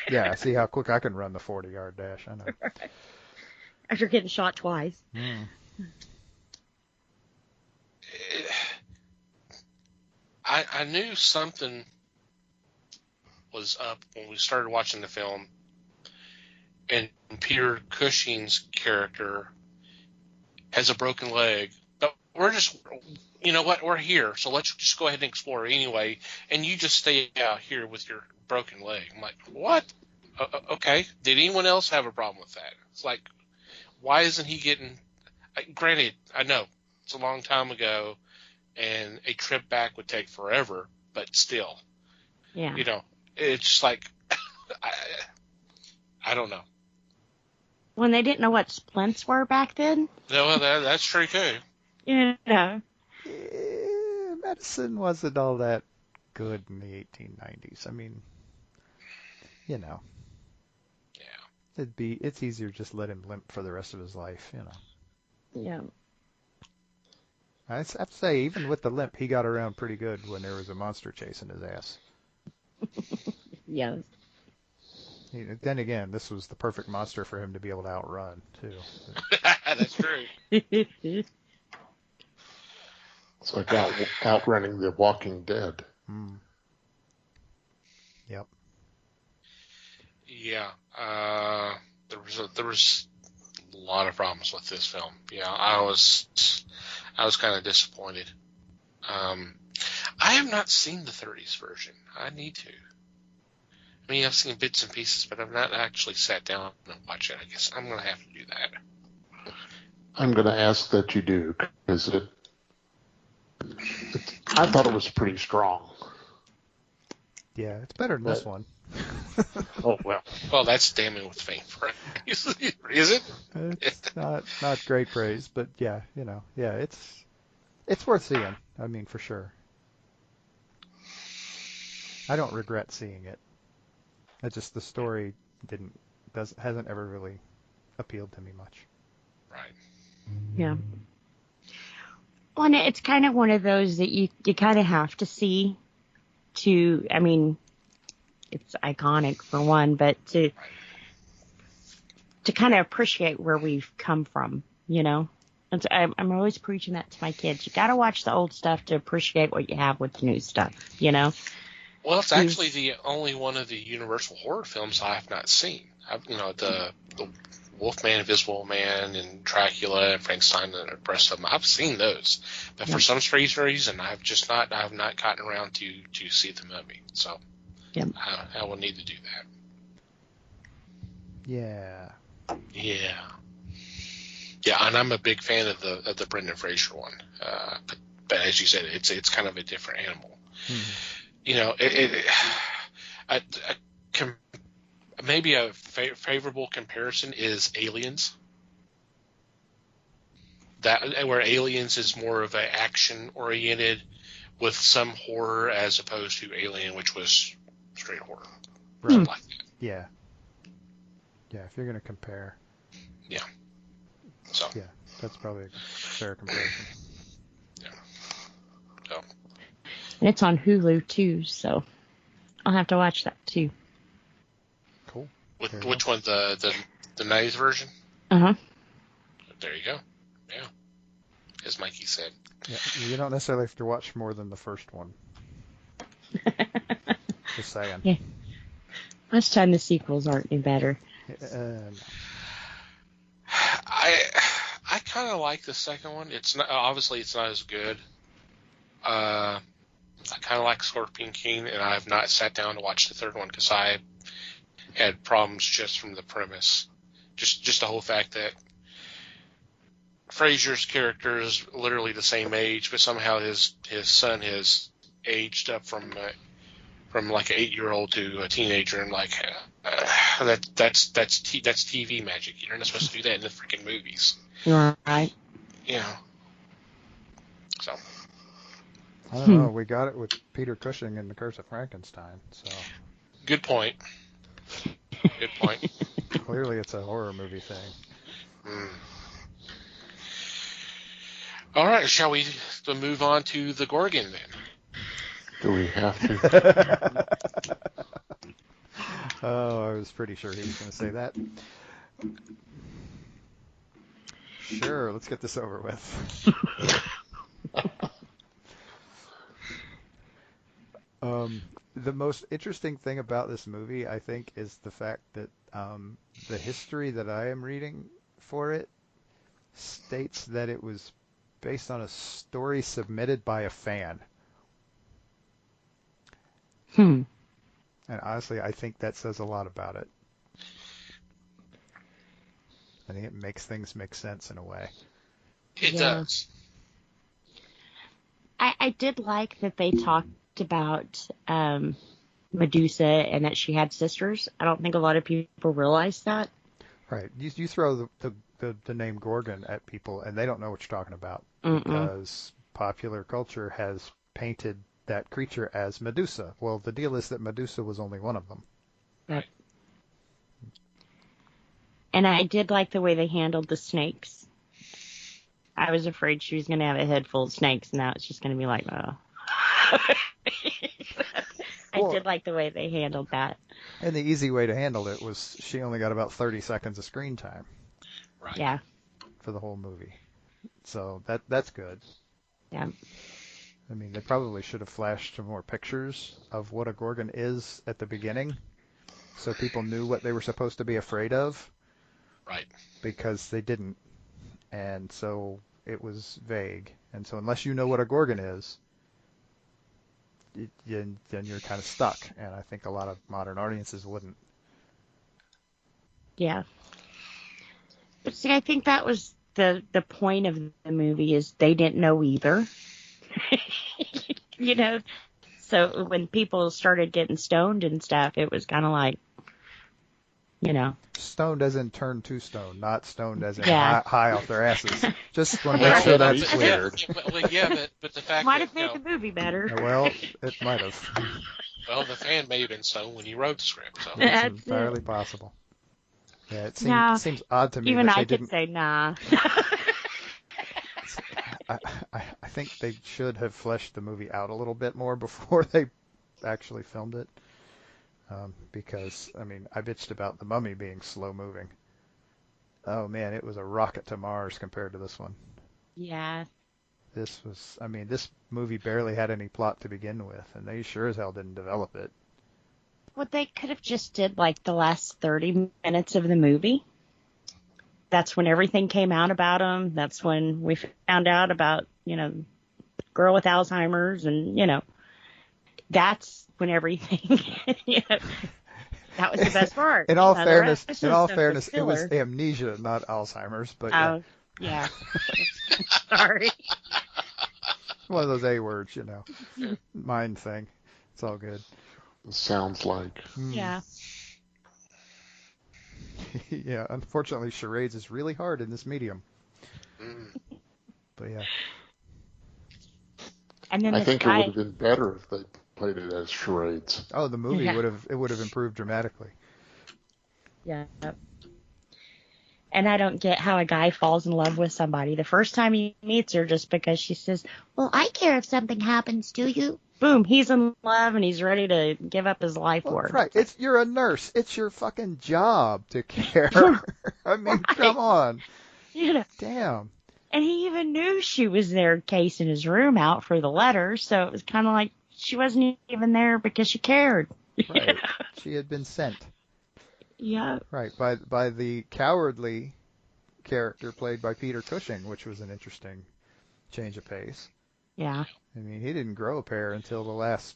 yeah. See how quick I can run the 40-yard dash. I know. after getting shot twice. Mm. I knew something was up when we started watching the film, and Peter Cushing's character has a broken leg, but we're just, you know what, we're here, so let's just go ahead and explore anyway, and you just stay out here with your broken leg. I'm like, what? Okay. Did anyone else have a problem with that? It's like, why isn't he getting, granted, I know it's a long time ago, and a trip back would take forever, but still, Yeah. you know, it's just like, I don't know. When they didn't know what splints were back then. No, that's true too. You know. Medicine wasn't all that good in the 1890s. I mean, you know. Yeah. It's easier to just let him limp for the rest of his life, you know. Yeah. I have to say, even with the limp, he got around pretty good when there was a monster chasing his ass. Yes. Then again, this was the perfect monster for him to be able to outrun, too. That's true. It's like outrunning the Walking Dead. Mm. Yep. Yeah. There was a lot of problems with this film. Yeah, I was kind of disappointed. I have not seen the 30s version. I need to. I mean, I've seen bits and pieces, but I've not actually sat down and watched it. I guess I'm going to have to do that. I'm going to ask that you do, because I thought it was pretty strong. Yeah, it's better than this one. Oh, well. Well, that's damning with faint praise. Is it? It's not great praise, but yeah, you know, yeah, it's worth seeing. I mean, for sure. I don't regret seeing it. It's just the story hasn't ever really appealed to me much. Right. Yeah. Well, and it's kind of one of those that you kind of have to see to, I mean, it's iconic for one, but to kind of appreciate where we've come from, you know? And so I'm always preaching that to my kids. You got to watch the old stuff to appreciate what you have with the new stuff, you know? Well, it's actually the only one of the Universal horror films I have not seen. The Wolfman, Invisible Man, and Dracula, and Frankenstein, and the rest of them. I've seen those, but for some strange reason, I have not gotten around to see the movie. So, I will need to do that. Yeah. Yeah, and I'm a big fan of the Brendan Fraser one. But as you said, it's kind of a different animal. Mm-hmm. You know, maybe a favorable comparison is Aliens. Where Aliens is more of an action oriented with some horror, as opposed to Alien, which was straight horror. Right. Like that. Yeah. Yeah, if you're going to compare. Yeah. So. Yeah, that's probably a fair comparison. Yeah. So. And it's on Hulu too, so I'll have to watch that too. Cool. Which one? The 90s version? Uh-huh. There you go. Yeah. As Mikey said. Yeah, you don't necessarily have to watch more than the first one. Just saying. Yeah. Most time the sequels aren't any better. No. I kind of like the second one. It's not as good. I kind of like Scorpion King, and I have not sat down to watch the third one because I had problems just from the premise. Just the whole fact that Fraser's character is literally the same age, but somehow his son has aged up from like an 8-year-old to a teenager, and like that's TV magic. You're not supposed to do that in the freaking movies. Right. You know. So. I don't know. We got it with Peter Cushing and The Curse of Frankenstein, so Good point. Good point. clearly it's a horror movie thing. Mm. All right, shall we move on to the Gorgon then? Do we have to? Oh, I was pretty sure he was going to say that. Sure, let's get this over with. The most interesting thing about this movie, I think, is the fact that the history that I am reading for it states that it was based on a story submitted by a fan. Hmm. And honestly, I think that says a lot about it. I think it makes things make sense in a way. It Yeah. does. I did like that they talked about Medusa and that she had sisters. I don't think a lot of people realize that. Right. You throw the name Gorgon at people and they don't know what you're talking about because popular culture has painted that creature as Medusa. Well, the deal is that Medusa was only one of them. Right. And I did like the way they handled the snakes. I was afraid she was going to have a head full of snakes, and now it's just going to be like, oh. I did like the way they handled that. And the easy way to handle it was she only got about 30 seconds of screen time. Right. Yeah. For the whole movie. So that's good. Yeah. I mean, they probably should have flashed some more pictures of what a Gorgon is at the beginning so people knew what they were supposed to be afraid of. Right. Because they didn't. And so it was vague. And so unless you know what a Gorgon is, then you're kind of stuck. And I think a lot of modern audiences wouldn't. Yeah. But see, I think that was the point of the movie is they didn't know either. You know? So when people started getting stoned and stuff, it was kind of like, you know. Stoned as in turned to stone, not stoned as in Yeah. high off their asses. Just want to make sure that's clear. But the fact Might that, have made the movie better. Well, it might have. well, the fan may have been stoned when he wrote the script. So. It's That's entirely it. possible. Yeah, it No. seems odd to me Even that they I could didn't. say nah. I think they should have fleshed the movie out a little bit more before they actually filmed it. Because, I mean, I bitched about The Mummy being slow moving. Oh man, it was a rocket to Mars compared to this one. Yeah. This movie barely had any plot to begin with, and they sure as hell didn't develop it. Well, they could have just did like the last 30 minutes of the movie. That's when everything came out about him. That's when we found out about, girl with Alzheimer's and, that's when everything, that was the best part. In all fairness, was it was amnesia, not Alzheimer's, but oh, yeah. Sorry. One of those A words, mind thing. It's all good. Sounds like. Yeah. Yeah, unfortunately, charades is really hard in this medium. But yeah. And then I think it would have been better if they played it as charades. Oh, the movie would have improved dramatically. Yeah. And I don't get how a guy falls in love with somebody the first time he meets her just because she says, well, I care if something happens to you. Boom, he's in love and he's ready to give up his life for her. Right, you're a nurse. It's your fucking job to care. I mean, come on. Damn. And he even knew she was there casing his room out for the letter, so it was kind of like she wasn't even there because she cared. Right. She had been sent. Yeah. Right, by the cowardly character played by Peter Cushing, which was an interesting change of pace. Yeah. I mean, he didn't grow a pair until the last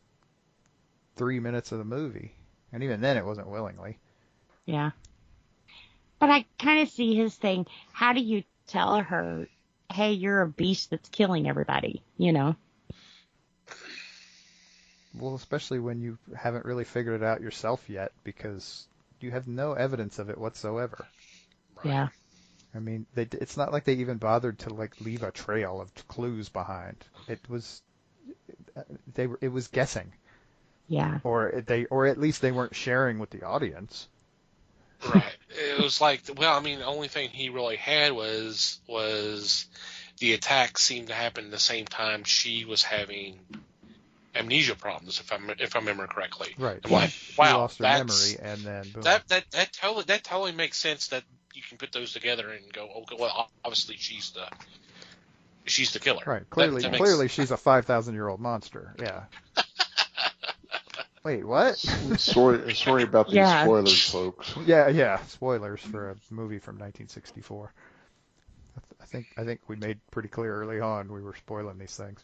3 minutes of the movie. And even then, it wasn't willingly. Yeah. But I kind of see his thing. How do you tell her, hey, you're a beast that's killing everybody, Well, especially when you haven't really figured it out yourself yet, because you have no evidence of it whatsoever. Yeah. I mean, it's not like they even bothered to leave a trail of clues behind. It was it was guessing, Yeah. or at least they weren't sharing with the audience. Right. It was like, well, I mean, the only thing he really had was the attack seemed to happen the same time she was having amnesia problems, if I remember correctly. Right. I'm like, She wow, lost her memory, and then boom. that totally makes sense that you can put those together and go, okay, well, obviously she's the killer. Right. That Clearly, she's a 5,000-year-old monster. Yeah. Wait, what? Sorry about these Yeah. spoilers, folks. Yeah. Spoilers for a movie from 1964. I think we made pretty clear early on we were spoiling these things.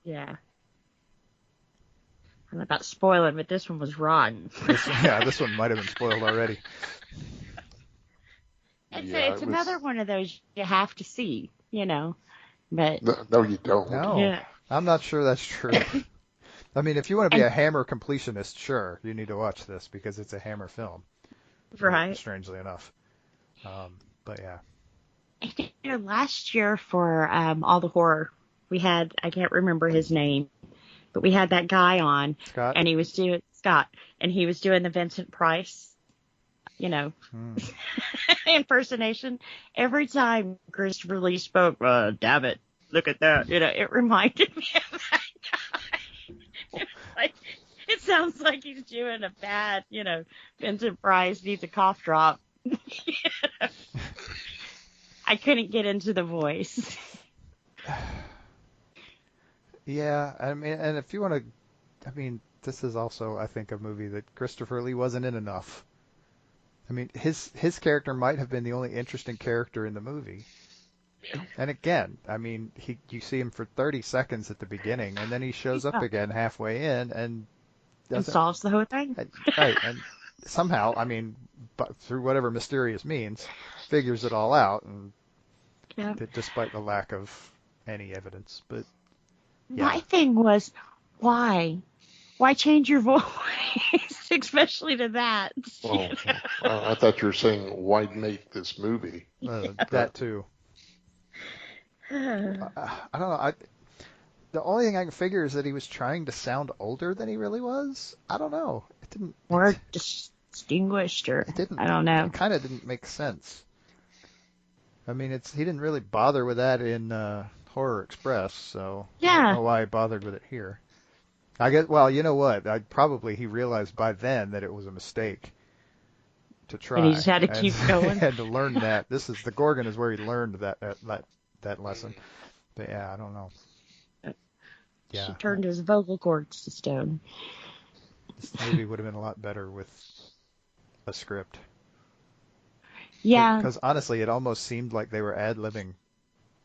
Yeah. I don't know about spoiling, but this one was rotten. This one might have been spoiled already. It's another one of those you have to see, But No, you don't. No, yeah. I'm not sure that's true. I mean, if you want to be a Hammer completionist, sure, you need to watch this because it's a Hammer film. Right. Strangely enough. But yeah. Last year for all the horror, we had, I can't remember his name, but we had that guy on. Scott? And he was doing the Vincent Price, impersonation. Every time Christopher Lee spoke, damn it, look at that. It reminded me of that guy. It sounds like he's doing a bad, Vincent Price needs a cough drop. I couldn't get into the voice. Yeah, I mean, and if you want to, this is also, I think, a movie that Christopher Lee wasn't in enough. I mean, his character might have been the only interesting character in the movie. Yeah. And again, I mean, you see him for 30 seconds at the beginning, and then he shows up again halfway in and solves the whole thing. Right, and somehow, but through whatever mysterious means, figures it all out, and despite the lack of any evidence. But yeah. My thing was, why change your voice, especially to that? Well, I thought you were saying, why make this movie? That too. I don't know. The only thing I can figure is that he was trying to sound older than he really was. I don't know. It didn't. Or distinguished, or it didn't. I don't know. It kind of didn't make sense. I mean, he didn't really bother with that in Horror Express, so I don't know why he bothered with it here. I guess. Well, you know what? He realized by then that it was a mistake to try. And he just had to keep going. He had to learn that. The Gorgon is where he learned that lesson. But yeah, I don't know. Yeah. She turned his vocal cords to stone. This movie would have been a lot better with a script. Yeah. Because honestly, it almost seemed like they were ad-libbing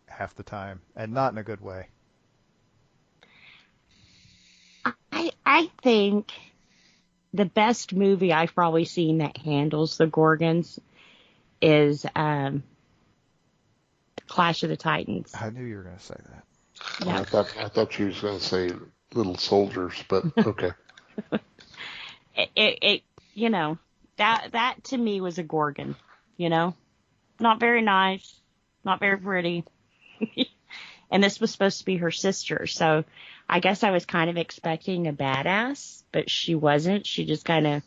half the time, and not in a good way. I think the best movie I've probably seen that handles the Gorgons is Clash of the Titans. I knew you were going to say that. Yeah. I thought you was going to say Little Soldiers, but okay. It that to me was a Gorgon, not very nice, not very pretty. And this was supposed to be her sister. So I guess I was kind of expecting a badass, but she wasn't. She just kind of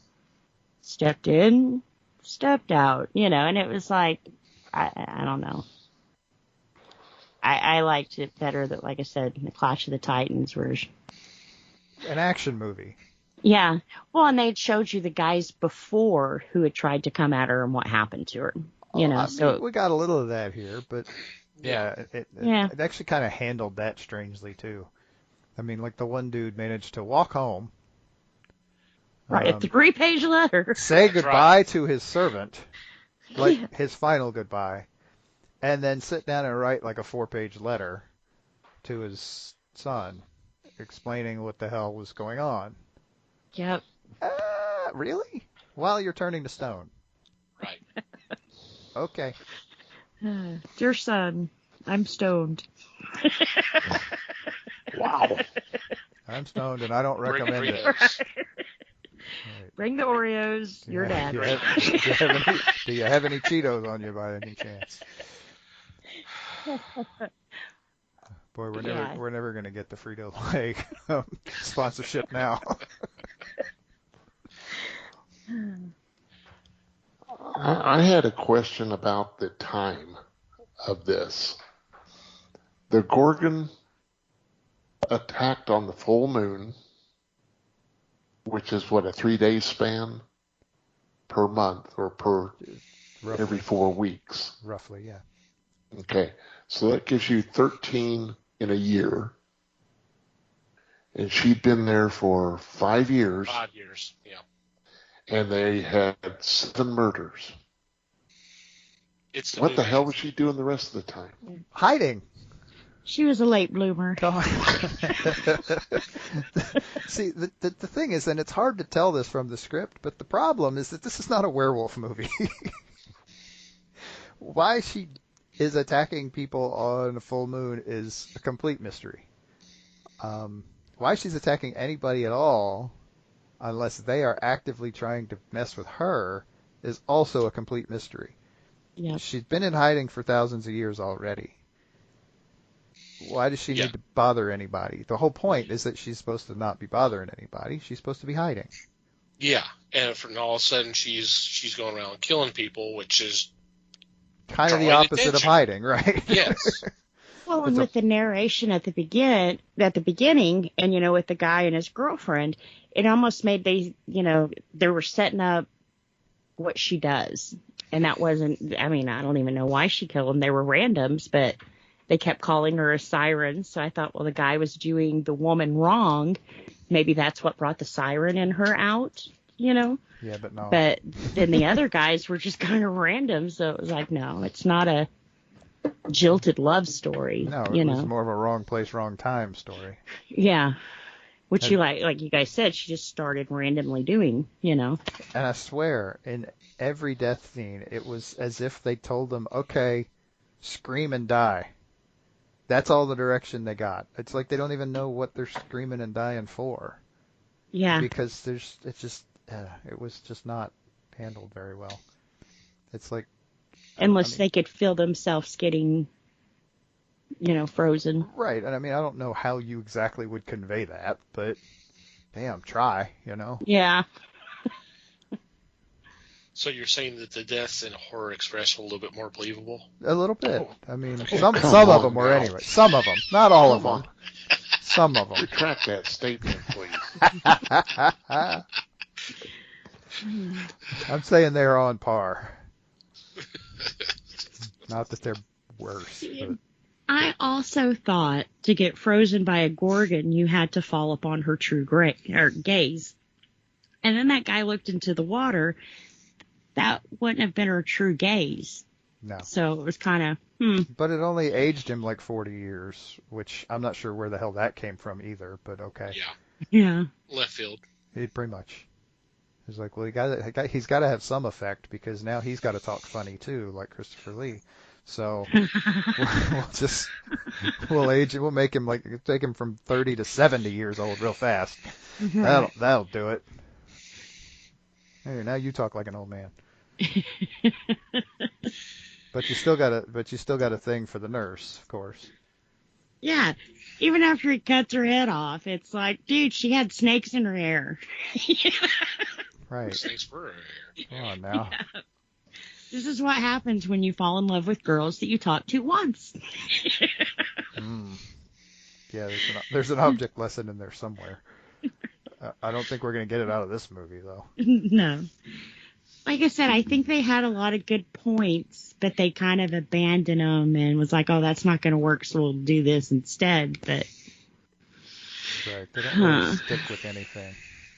stepped in, stepped out, and it was like, I don't know. I liked it better that, like I said, the Clash of the Titans were an action movie. Yeah. Well, and they had showed you the guys before who had tried to come at her and what happened to her. So we got a little of that here, but it actually kind of handled that strangely too. I mean, like the one dude managed to walk home, write a 3-page letter, say goodbye to his servant, like his final goodbye, and then sit down and write like a 4-page letter to his son, explaining what the hell was going on. Yep. Really? While you're turning to stone. Right. Okay. Dear son, I'm stoned. Wow. I'm stoned and I don't recommend it. Right. Bring the Oreos. Your dad. Do you have any Cheetos on you by any chance? Boy, Yeah. we're never gonna get the Frito-Lay sponsorship now. I had a question about the time of this. The Gorgon attacked on the full moon, which is what, a 3-day span per month or per every 4 weeks. Roughly, yeah. Okay, so that gives you 13 in a year. And she'd been there for 5 years. 5 years, yeah. And they had 7 murders. It's What the movie. hell was she doing the rest of the time? Hiding. She was a late bloomer. See, the thing is, and it's hard to tell this from the script, but the problem is that this is not a werewolf movie. Why she is attacking people on a full moon is a complete mystery. Why she's attacking anybody at all, unless they are actively trying to mess with her, is also a complete mystery. Yeah. She's been in hiding for thousands of years already. Why does she Yeah. need to bother anybody? The whole point is that she's supposed to not be bothering anybody. She's supposed to be hiding. Yeah, and from all of a sudden she's going around killing people, which is Kind of the Drawing opposite of attention. hiding, right? yes, Well, and It's a- with the narration at the beginning, and with the guy and his girlfriend, it almost made they were setting up what she does, and that wasn't. I mean, I don't even know why she killed them. They were randoms, but they kept calling her a siren. So I thought, well, the guy was doing the woman wrong. Maybe that's what brought the siren in her out. Yeah, but no. But then the other guys were just kind of random, so it was like, no, it's not a jilted love story. No, it was more of a wrong place, wrong time story. Yeah. Which you like you guys said, she just started randomly doing, And I swear, in every death scene, it was as if they told them, okay, scream and die. That's all the direction they got. It's like they don't even know what they're screaming and dying for. Yeah. Because it was just not handled very well. It's like, Unless they could feel themselves getting, frozen. right, and I mean, I don't know how you exactly would convey that, but damn, try, Yeah. so you're saying that the deaths in Horror Express were a little bit more believable? A little bit. Oh. I mean, Oh, some come of on them were now. anyway. Some of them, not all of Come them. Some of them. Retract that statement, please. I'm saying they're on par. Not that they're worse. But I also thought to get frozen by a Gorgon, you had to fall upon her true gaze. And then that guy looked into the water. That wouldn't have been her true gaze. no. So it was kind of, But it only aged him like 40 years, which I'm not sure where the hell that came from either, but okay. Yeah, yeah. left field. He pretty much. He's like, well, he's got to have some effect because now he's got to talk funny too, like Christopher Lee. So we'll age it. We'll make him take him from 30 to 70 years old real fast. That'll do it. Hey, now you talk like an old man. But you still got a thing for the nurse, of course. Yeah. Even after he cuts her head off, it's like, dude, she had snakes in her hair. Right. Thanks for Come on now. This is what happens when you fall in love with girls that you talk to once. Yeah, there's an object lesson in there somewhere. I don't think we're going to get it out of this movie, though. No. Like I said, I think they had a lot of good points, but they kind of abandoned them and was like, oh, that's not going to work, so we'll do this instead. But Right. They don't really stick with anything,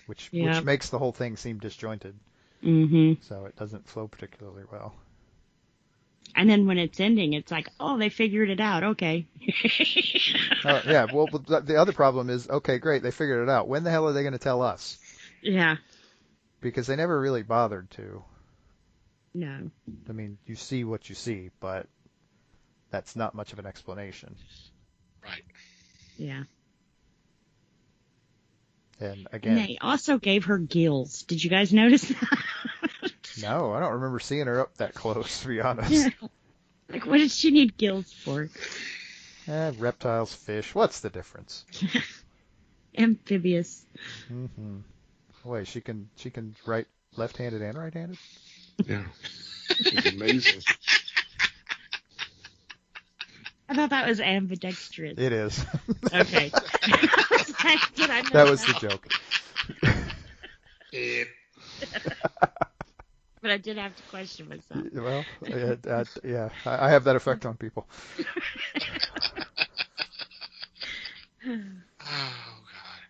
which makes the whole thing seem disjointed. Mm-hmm. So it doesn't flow particularly well. And then when it's ending, it's like, oh, they figured it out. Okay. Yeah, well, the other problem is, okay, great, they figured it out. When the hell are they going to tell us? Yeah. Because they never really bothered to. No. I mean, you see what you see, but that's not much of an explanation. Right. Yeah. And And again, they also gave her gills. Did you guys notice that? no, I don't remember seeing her up that close, to be honest. Yeah. Like, what did she need gills for? Reptiles, fish. What's the difference? Amphibious. Mm-hmm. Wait, she can write left-handed and right-handed? Yeah. It's amazing. I thought that was ambidextrous. It is. Okay. I was like, did I know That was the joke. But I did have to question myself. Well, yeah, I have that effect on people. Oh God.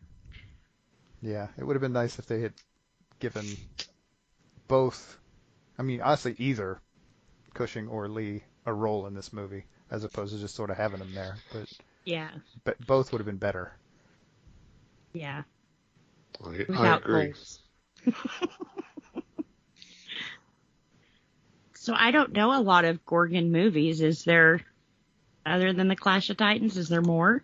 Yeah, it would have been nice if they had given both, I mean, honestly, either Cushing or Lee a role in this movie, as opposed to just sort of having them there. Yeah. But both would have been better. Yeah. I Without agree. holes. So I don't know a lot of Gorgon movies. Is there, other than the Clash of Titans, is there more?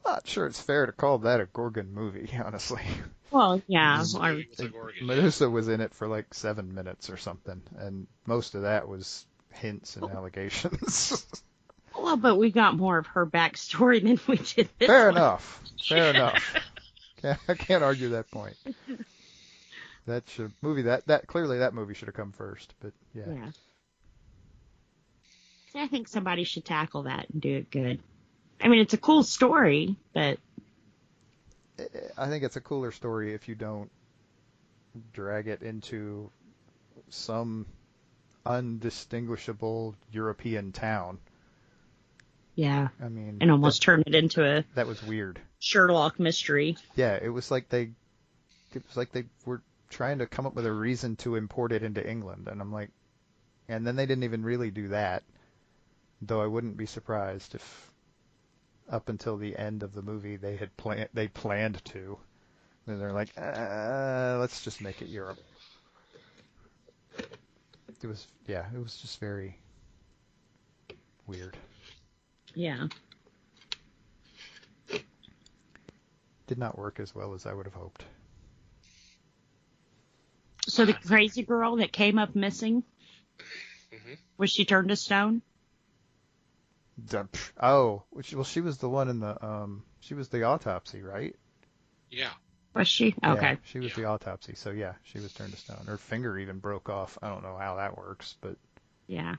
Not sure it's fair to call that a Gorgon movie, honestly. Well, yeah. With a Gorgon, Medusa was in it for like 7 minutes or something, and most of that was hints and allegations. Well, but we got more of her backstory than we did this Fair one. enough. Fair enough. I can't argue that point. That clearly that movie should have come first, but yeah. Yeah. See, I think somebody should tackle that and do it good. I mean, it's a cool story, but I think it's a cooler story if you don't drag it into some undistinguishable European town. yeah, I mean, and almost turn it into a that was weird. Sherlock mystery. Yeah, it was like they were trying to come up with a reason to import it into England, and I'm like, and then they didn't even really do that. Though I wouldn't be surprised if up until the end of the movie they planned to. And they're like, let's just make it Europe. It was just very weird. Yeah. Did not work as well as I would have hoped. So the crazy girl that came up missing, was she turned to stone? Oh, she was the one in the she was the autopsy, right? Yeah. Was she? Yeah, Okay. she was the autopsy, so yeah, she was turned to stone. Her finger even broke off. I don't know how that works, but Yeah.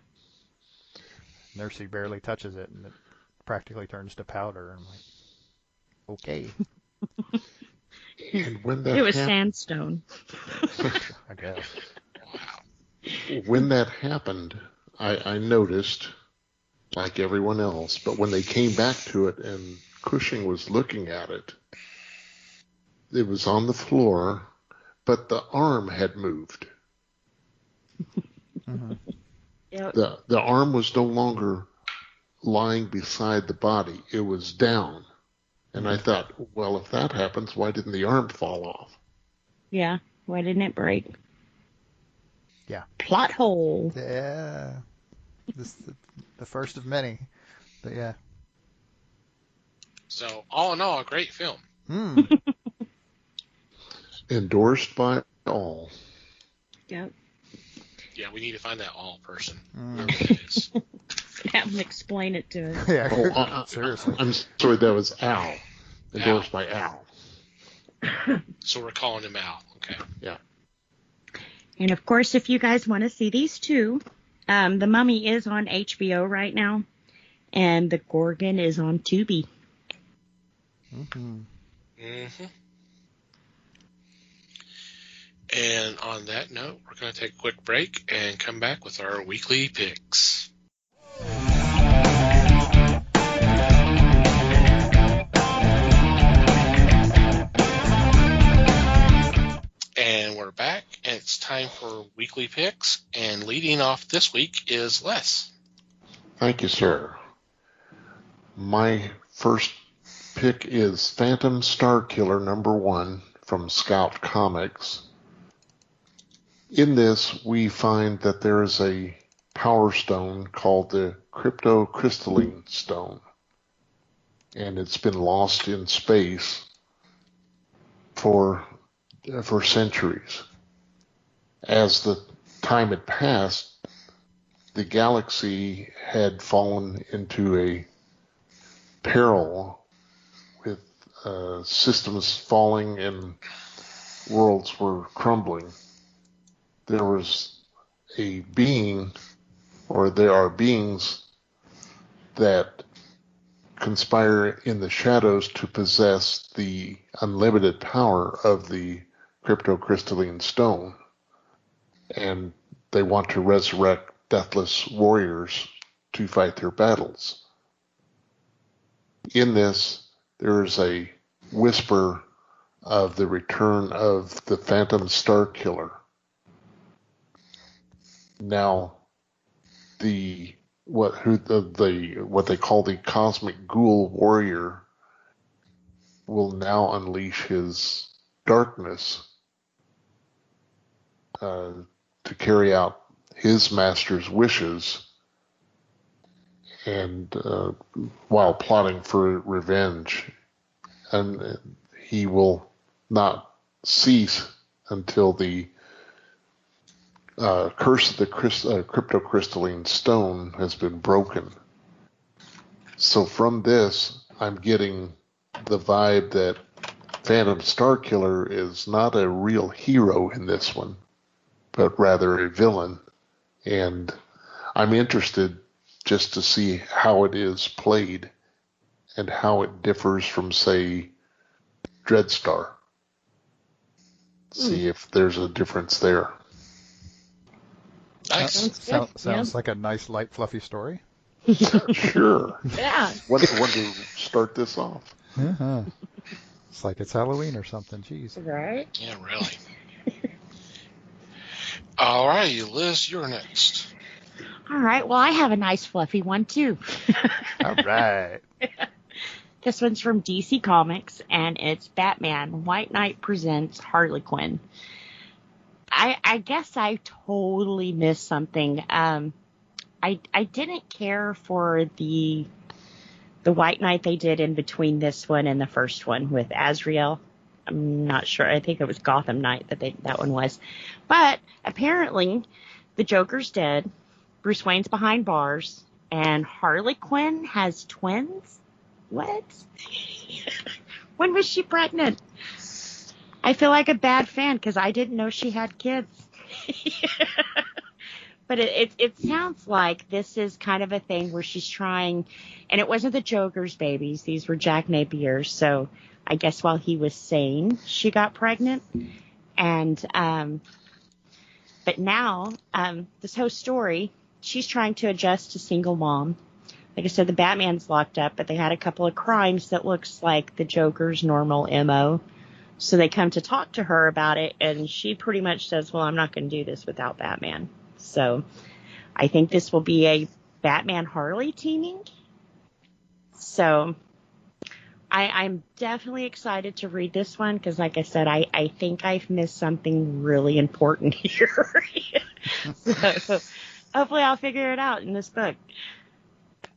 Nursey barely touches it, and it practically turns to powder. I'm like, okay, And when that It was sandstone. I guess. Wow. when that happened, I noticed, like everyone else, but when they came back to it and Cushing was looking at it, it was on the floor, but the arm had moved. Mm-hmm. Yep. The arm was no longer lying beside the body. It was down. And I thought, well, if that happens, why didn't the arm fall off? Yeah. Why didn't it break? Yeah. Plot hole. Yeah, this the first of many, but yeah. So all in all, a great film. Endorsed by all. Yep. Yeah, we need to find that all person. Mm. Whoever it is. Have them explain it to us. Yeah, seriously. I'm sorry, that was Al. Endorsed by Al. So we're calling him Al. Okay. Yeah. And of course, if you guys want to see these two, The Mummy is on HBO right now, and The Gorgon is on Tubi. Mm-hmm. Mm-hmm. And on that note, we're going to take a quick break and come back with our weekly picks. And we're back, and it's time for weekly picks. And leading off this week is Les. Thank you, sir. My first pick is Phantom Starkiller #1 from Scout Comics. In this, we find that there is a power stone called the cryptocrystalline stone, and it's been lost in space for centuries. As the time had passed, the galaxy had fallen into a peril with systems falling and worlds were crumbling, there was a being, or there are beings that conspire in the shadows to possess the unlimited power of the cryptocrystalline stone. And they want to resurrect deathless warriors to fight their battles. In this, there is a whisper of the return of the Phantom Star Killer. Now, what they call the Cosmic Ghoul Warrior will now unleash his darkness to carry out his master's wishes, and while plotting for revenge, and he will not cease until the curse of the cryptocrystalline stone has been broken. So from this, I'm getting the vibe that Phantom Star Killer is not a real hero in this one, but rather a villain. And I'm interested just to see how it is played and how it differs from, say, Dreadstar. See if there's a difference there. Nice. Sounds like a nice, light, fluffy story. Sure. Yeah. When to start this off? Uh-huh. It's like it's Halloween or something. Jeez. Right? Yeah, really. All right, Liz, you're next. All right. Well, I have a nice fluffy one too. All right. This one's from DC Comics, and it's Batman White Knight presents Harley Quinn. I guess I totally missed something. I didn't care for the White Knight they did in between this one and the first one with Azrael. I'm not sure. I think it was Gotham Knight that one was. But apparently the Joker's dead. Bruce Wayne's behind bars, and Harley Quinn has twins? What? When was she pregnant? I feel like a bad fan because I didn't know she had kids. But it sounds like this is kind of a thing where she's trying, and it wasn't the Joker's babies. These were Jack Napier's. So I guess while he was sane, she got pregnant. And, but now, this whole story, she's trying to adjust to single mom. Like I said, the Batman's locked up, but they had a couple of crimes that looks like the Joker's normal MO. So they come to talk to her about it, and she pretty much says, well, I'm not going to do this without Batman. So I think this will be a Batman-Harley teaming. So I'm definitely excited to read this one because, like I said, I think I've missed something really important here. So hopefully I'll figure it out in this book.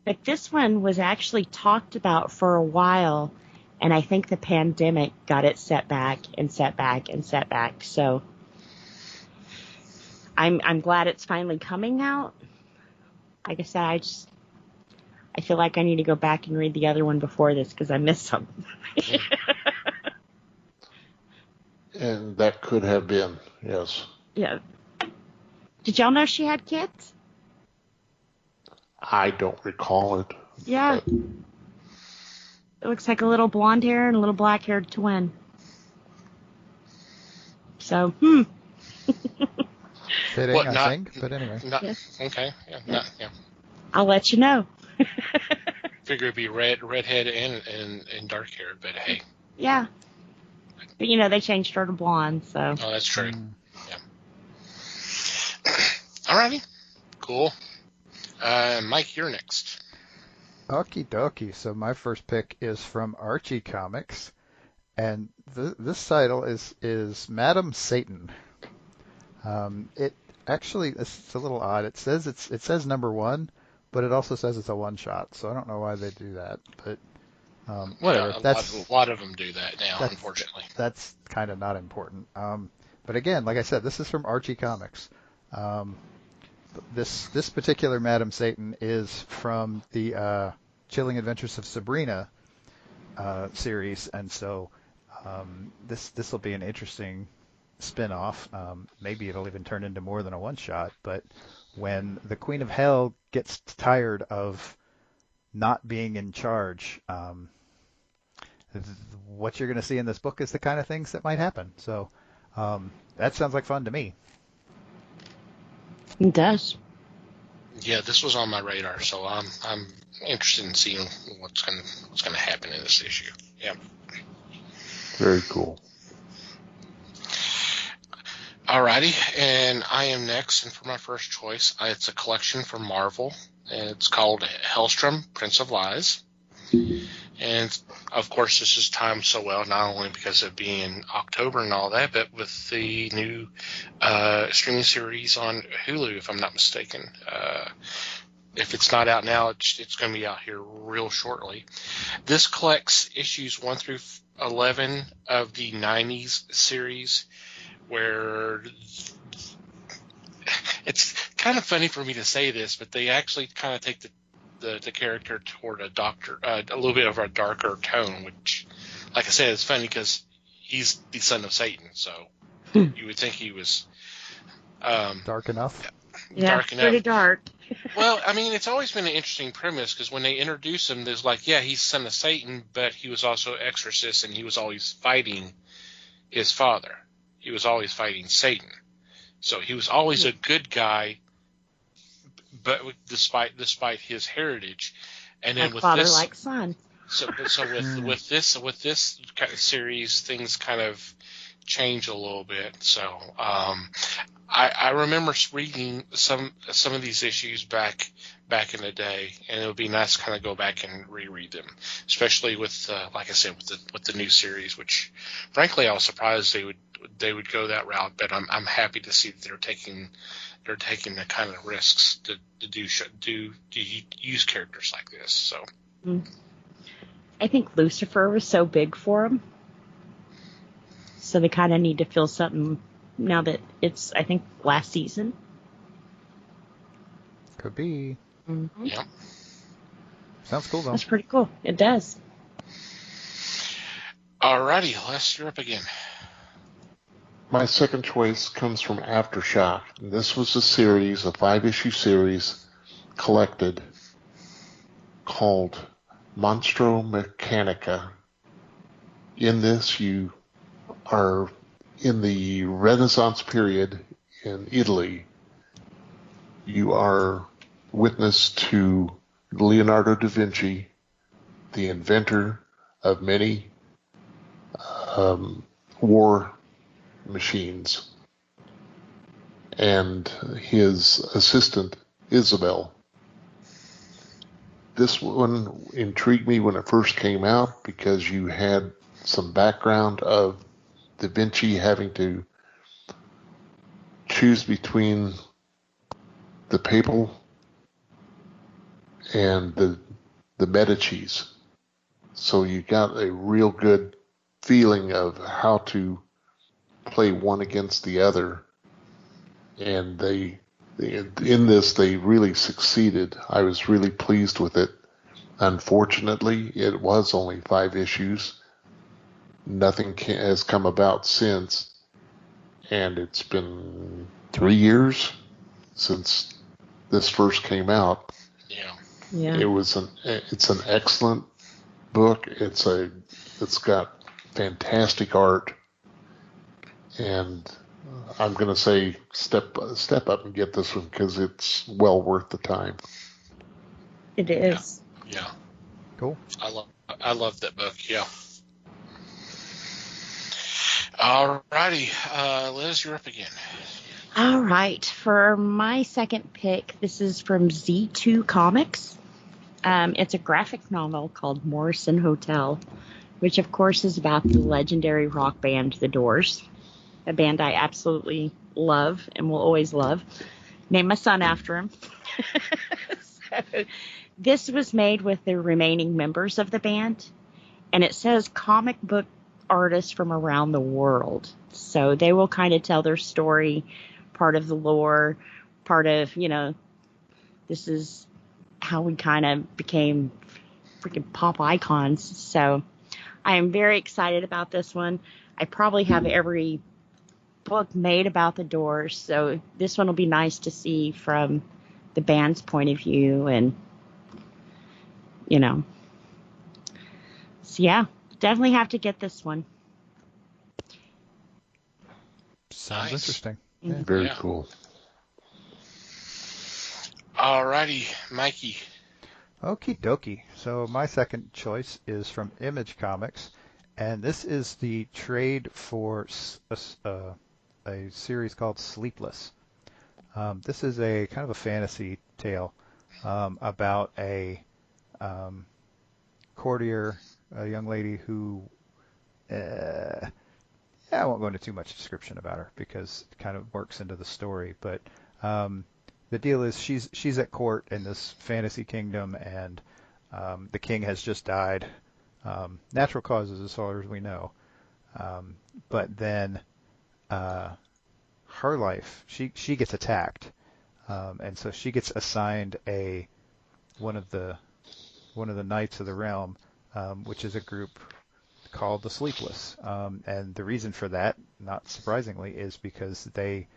But this one was actually talked about for a while, and I think the pandemic got it set back and set back and set back. So I'm glad it's finally coming out. Like I said, I feel like I need to go back and read the other one before this because I missed something. And that could have been, yes. Yeah. Did y'all know she had kids? I don't recall it. Yeah. It looks like a little blonde hair and a little black haired twin. So, Fitting, What, I not- think. But anyway. Yes. Okay. Yeah. I'll let you know. Figure it'd be redhead and dark hair, but hey. Yeah. But they changed her to blonde, so. Oh, that's true. Yeah. Alrighty. Cool. Mike, you're next. Okie dokie. So my first pick is from Archie Comics, and this title is Madam Satan. It actually, it's a little odd. It says number one, but it also says it's a one shot. So I don't know why they do that, but whatever. Yeah, a lot of them do that now, unfortunately. That's kind of not important. But again, like I said, this is from Archie Comics. This particular Madam Satan is from the Chilling Adventures of Sabrina series, and so this will be an interesting spin-off. Maybe it'll even turn into more than a one-shot. But when the Queen of Hell gets tired of not being in charge, what you're going to see in this book is the kind of things that might happen. So that sounds like fun to me. It does. Yeah, this was on my radar, so I'm interested in seeing what's gonna happen in this issue. Yeah. Very cool. Alrighty, and I am next, and for my first choice, it's a collection from Marvel, and it's called Hellstrom, Prince of Lies. And, of course, this is timed so well, not only because of being October and all that, but with the new streaming series on Hulu, if I'm not mistaken. If it's not out now, it's going to be out here real shortly. This collects issues 1 through 11 of the 90s series, where it's kind of funny for me to say this, but they actually kind of take the character toward a little bit of a darker tone, which, like I said, is funny because he's the son of Satan, so you would think he was Dark enough. Yeah, dark enough. pretty dark. Well, I mean, it's always been an interesting premise because when they introduce him, there's like, yeah, he's son of Satan, but he was also exorcist, and he was always fighting his father. He was always fighting Satan, so he was always a good guy, but despite his heritage. And then Like with father, this, like son. so with this kind of series, things kind of change a little bit. So I remember reading some of these issues back in the day, and it would be nice to kind of go back and reread them, especially with like I said, with the new series. Which, frankly, I was surprised they would go that route, but I'm happy to see that they're taking the kind of risks to use characters like this. So I think Lucifer was so big for him, so they kind of need to feel something now that it's, I think, last season. Could be. Mm-hmm. yeah. Sounds cool though. That's pretty cool. It does. Alrighty, Les, you're up again. My second choice comes from Aftershock. This was a 5-issue series collected called Monstro Mechanica. In this, you are in the Renaissance period in Italy. You are witness to Leonardo da Vinci, the inventor of many war machines, and his assistant Isabel. This one intrigued me when it first came out because you had some background of Da Vinci having to choose between the papal and the Medicis. So you got a real good feeling of how to play one against the other, and in this they really succeeded. I was really pleased with it. Unfortunately, it was only 5 issues. Nothing has come about since, and it's been 3 years since this first came out. Yeah. It's an excellent book. It's got fantastic art, and I'm going to say step up and get this one because it's well worth the time. It is. Yeah. Cool. I love that book. Yeah. Alrighty, Liz, you're up again. All right. For my second pick, this is from Z2 Comics. It's a graphic novel called Morrison Hotel, which, of course, is about the legendary rock band The Doors, a band I absolutely love and will always love. Named my son after him. So, this was made with the remaining members of the band, and it says comic book artists from around the world. So they will kind of tell their story, part of the lore, part of, this is how we kind of became freaking pop icons. So I am very excited about this one. I probably have every book made about the Doors, so this one will be nice to see from the band's point of view, and so yeah, definitely have to get this one. Sounds Nice. interesting. Mhm. Very Yeah. cool. Alrighty, Mikey. Okie dokie. So my second choice is from Image Comics, and this is the trade for a series called Sleepless. This is a kind of a fantasy tale about a courtier, a young lady who, I won't go into too much description about her because it kind of works into the story. But the deal is she's at court in this fantasy kingdom, and the king has just died. Natural causes, as far as we know. But then her life, she gets attacked, and so she gets assigned one of the Knights of the Realm, which is a group called the Sleepless. And the reason for that, not surprisingly, is because they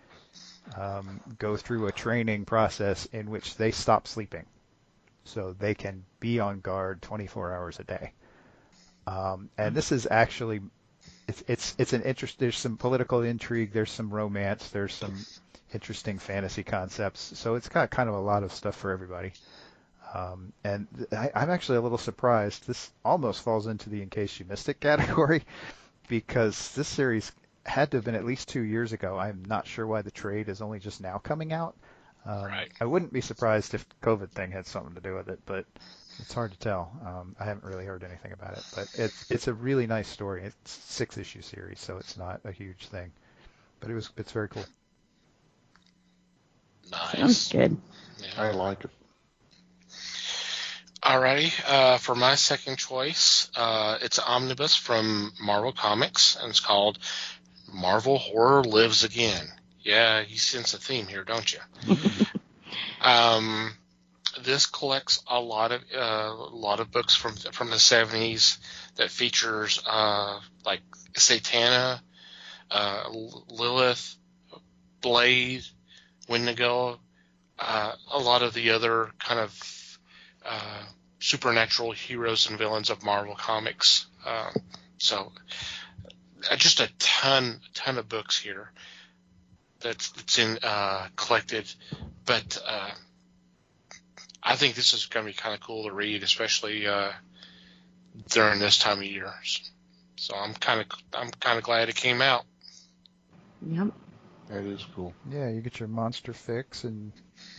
go through a training process in which they stop sleeping, so they can be on guard 24 hours a day. And this is actually, it's an interest. There's some political intrigue. There's some romance. There's some interesting fantasy concepts. So it's got kind of a lot of stuff for everybody. And I'm actually a little surprised. This almost falls into the In Case You Missed It category, because this series had to have been at least 2 years ago. I'm not sure why the trade is only just now coming out. Right. I wouldn't be surprised if the COVID thing had something to do with it, but it's hard to tell. I haven't really heard anything about it, but it's a really nice story. It's a 6-issue series, so it's not a huge thing, but it's very cool. Nice. Sounds good. Yeah. I like it. Alrighty, for my second choice, it's an omnibus from Marvel Comics, and it's called Marvel Horror Lives Again. Yeah, you sense a theme here, don't you? This collects a lot of books from the 70s that features like Satana, Lilith, Blade, Wendigo, a lot of the other kind of supernatural heroes and villains of Marvel Comics. So just a ton of books here that's in collected, but I think this is going to be kind of cool to read, especially during this time of year. So I'm kind of glad it came out. Yep. That is cool. Yeah, you get your monster fix, and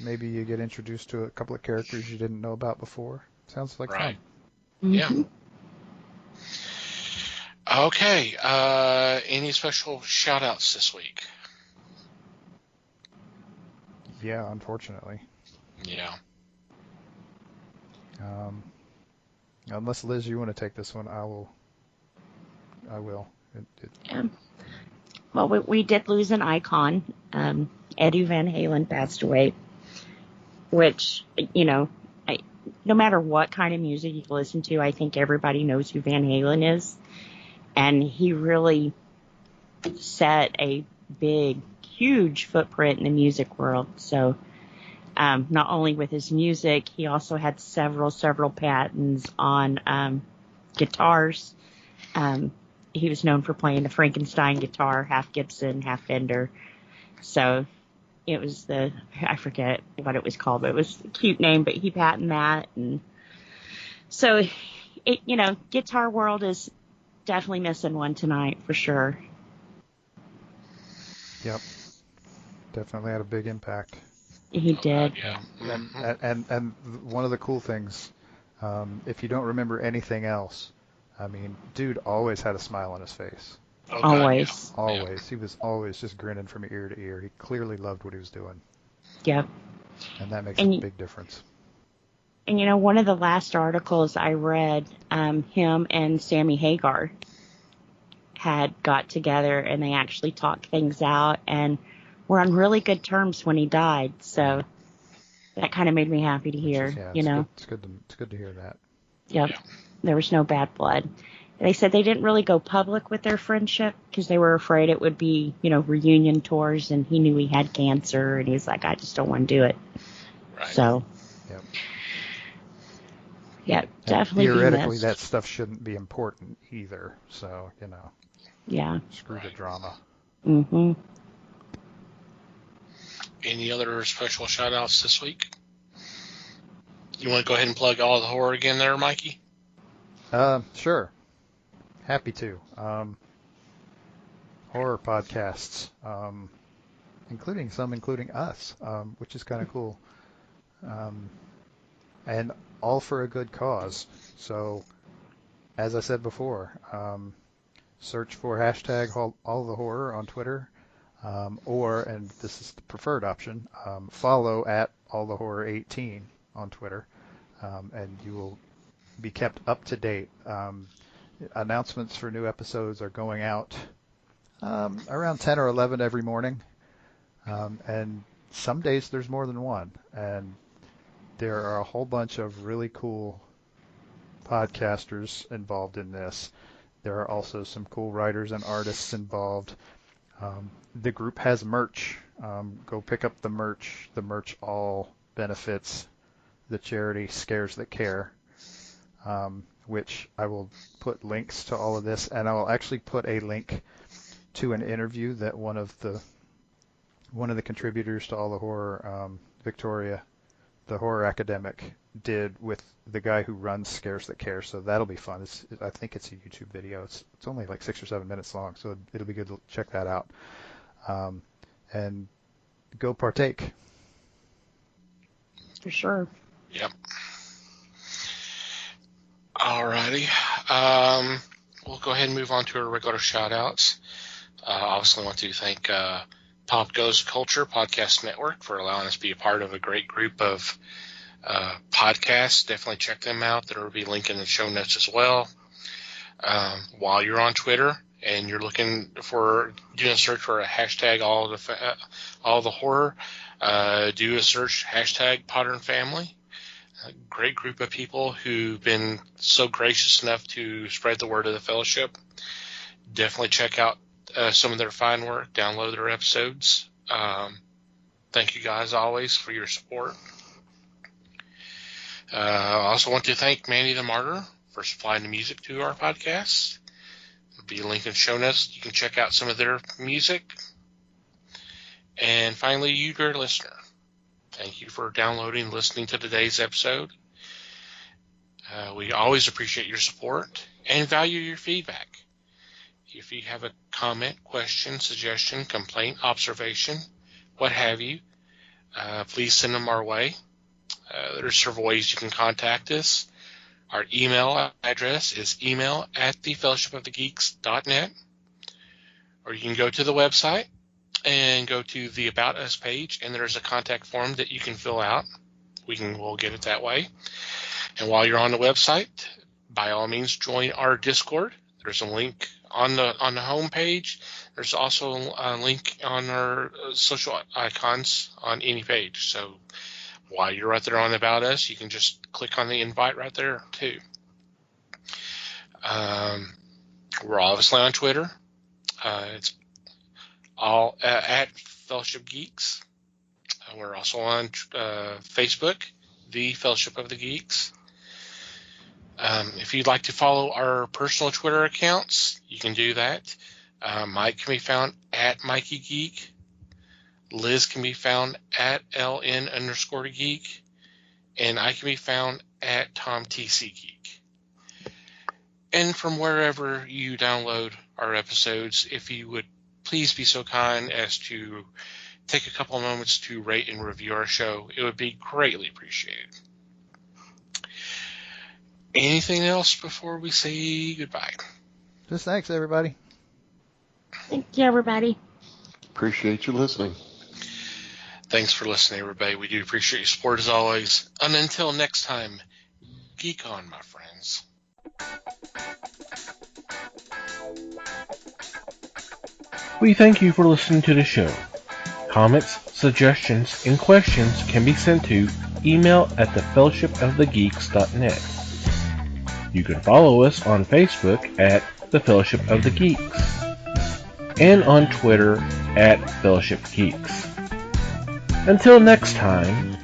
maybe you get introduced to a couple of characters you didn't know about before. Sounds like Right. fun. Yeah. Mhm. Okay. Any special shout outs this week? Yeah, unfortunately. Yeah. Unless Liz, you want to take this one, I will. Yeah. Well, we did lose an icon. Eddie Van Halen passed away, which, no matter what kind of music you listen to, I think everybody knows who Van Halen is. And he really set a big, huge footprint in the music world. So not only with his music, he also had several patents on guitars. He was known for playing the Frankenstein guitar, half Gibson, half Fender. So it was I forget what it was called, but it was a cute name, but he patented that. And so, guitar world is definitely missing one tonight for sure. Yep. Definitely had a big impact. He did. Yeah. And one of the cool things, if you don't remember anything else, I mean, dude always had a smile on his face. Oh, God, Always. yeah. Always. He was always just grinning from ear to ear. He clearly loved what he was doing. Yep. And that makes And a big difference. And one of the last articles I read, him and Sammy Hagar had got together and they actually talked things out and were on really good terms when he died. So that kind of made me happy to hear, It's good to hear that. Yep. Yeah. There was no bad blood. They said they didn't really go public with their friendship because they were afraid it would be, reunion tours, and he knew he had cancer, and he was like, I just don't want to do it. Right. So, Yep. yeah, And definitely be theoretically, missed. that stuff shouldn't be important either. So, Yeah. screw the drama. Mm-hmm. Any other special shout-outs this week? You want to go ahead and plug All the Horror again there, Mikey? Sure. Happy to. Horror podcasts, including us, which is kind of cool. And all for a good cause. So, as I said before, search for hashtag all the horror on Twitter, or, and this is the preferred option, follow at all the horror 18 on Twitter, and you will be kept up to date. Announcements for new episodes are going out around 10 or 11 every morning, and some days there's more than one, and there are a whole bunch of really cool podcasters involved in this. There are also some cool writers and artists involved. The group has merch. Go pick up the merch. The merch all benefits the charity Scares That Care, which I will put links to all of this, and I will actually put a link to an interview that one of the contributors to All the Horror, Victoria, the horror academic, did with the guy who runs Scares That Care. So that'll be fun. I think it's a YouTube video. It's only like 6 or 7 minutes long, so it'll be good to check that out. And go partake. For sure. Yep. Alrighty. We'll go ahead and move on to our regular shout-outs. Obviously, I want to thank Pop Goes Culture Podcast Network for allowing us to be a part of a great group of podcasts. Definitely check them out. There will be a link in the show notes as well. While you're on Twitter and you're looking for doing a search for a hashtag all the horror, do a search hashtag Potter and Family. A great group of people who've been so gracious enough to spread the word of the fellowship. Definitely check out some of their fine work. Download their episodes. Thank you guys always for your support. I also want to thank Manny the Martyr for supplying the music to our podcast. There'll be a link in the show notes. You can check out some of their music. And finally, you, dear listener, thank you for downloading and listening to today's episode. We always appreciate your support and value your feedback. If you have a comment, question, suggestion, complaint, observation, what have you, please send them our way. There's several ways you can contact us. Our email address is email@thefellowshipofthegeeks.net, or you can go to the website and go to the About Us page, and there's a contact form that you can fill out. We'll get it that way. And while you're on the website, by all means, join our Discord. There's a link on the home page. There's also a link on our social icons on any page. So while you're right there on About Us, you can just click on the invite right there too. We're obviously on Twitter. It's all at Fellowship Geeks. We're also on Facebook, The Fellowship of the Geeks. If you'd like to follow our personal Twitter accounts, you can do that. Mike can be found at Mikey Geek. Liz can be found at LN_Geek. And I can be found at TomTCGeek. And from wherever you download our episodes, if you would please be so kind as to take a couple of moments to rate and review our show, it would be greatly appreciated. Anything else before we say goodbye? Just thanks, everybody. Thank you, everybody. Appreciate you listening. Thanks for listening, everybody. We do appreciate your support as always. And until next time, geek on, my friends. We thank you for listening to the show. Comments, suggestions, and questions can be sent to email@thefellowshipofthegeeks.net. You can follow us on Facebook at The Fellowship of the Geeks and on Twitter at Fellowship Geeks. Until next time,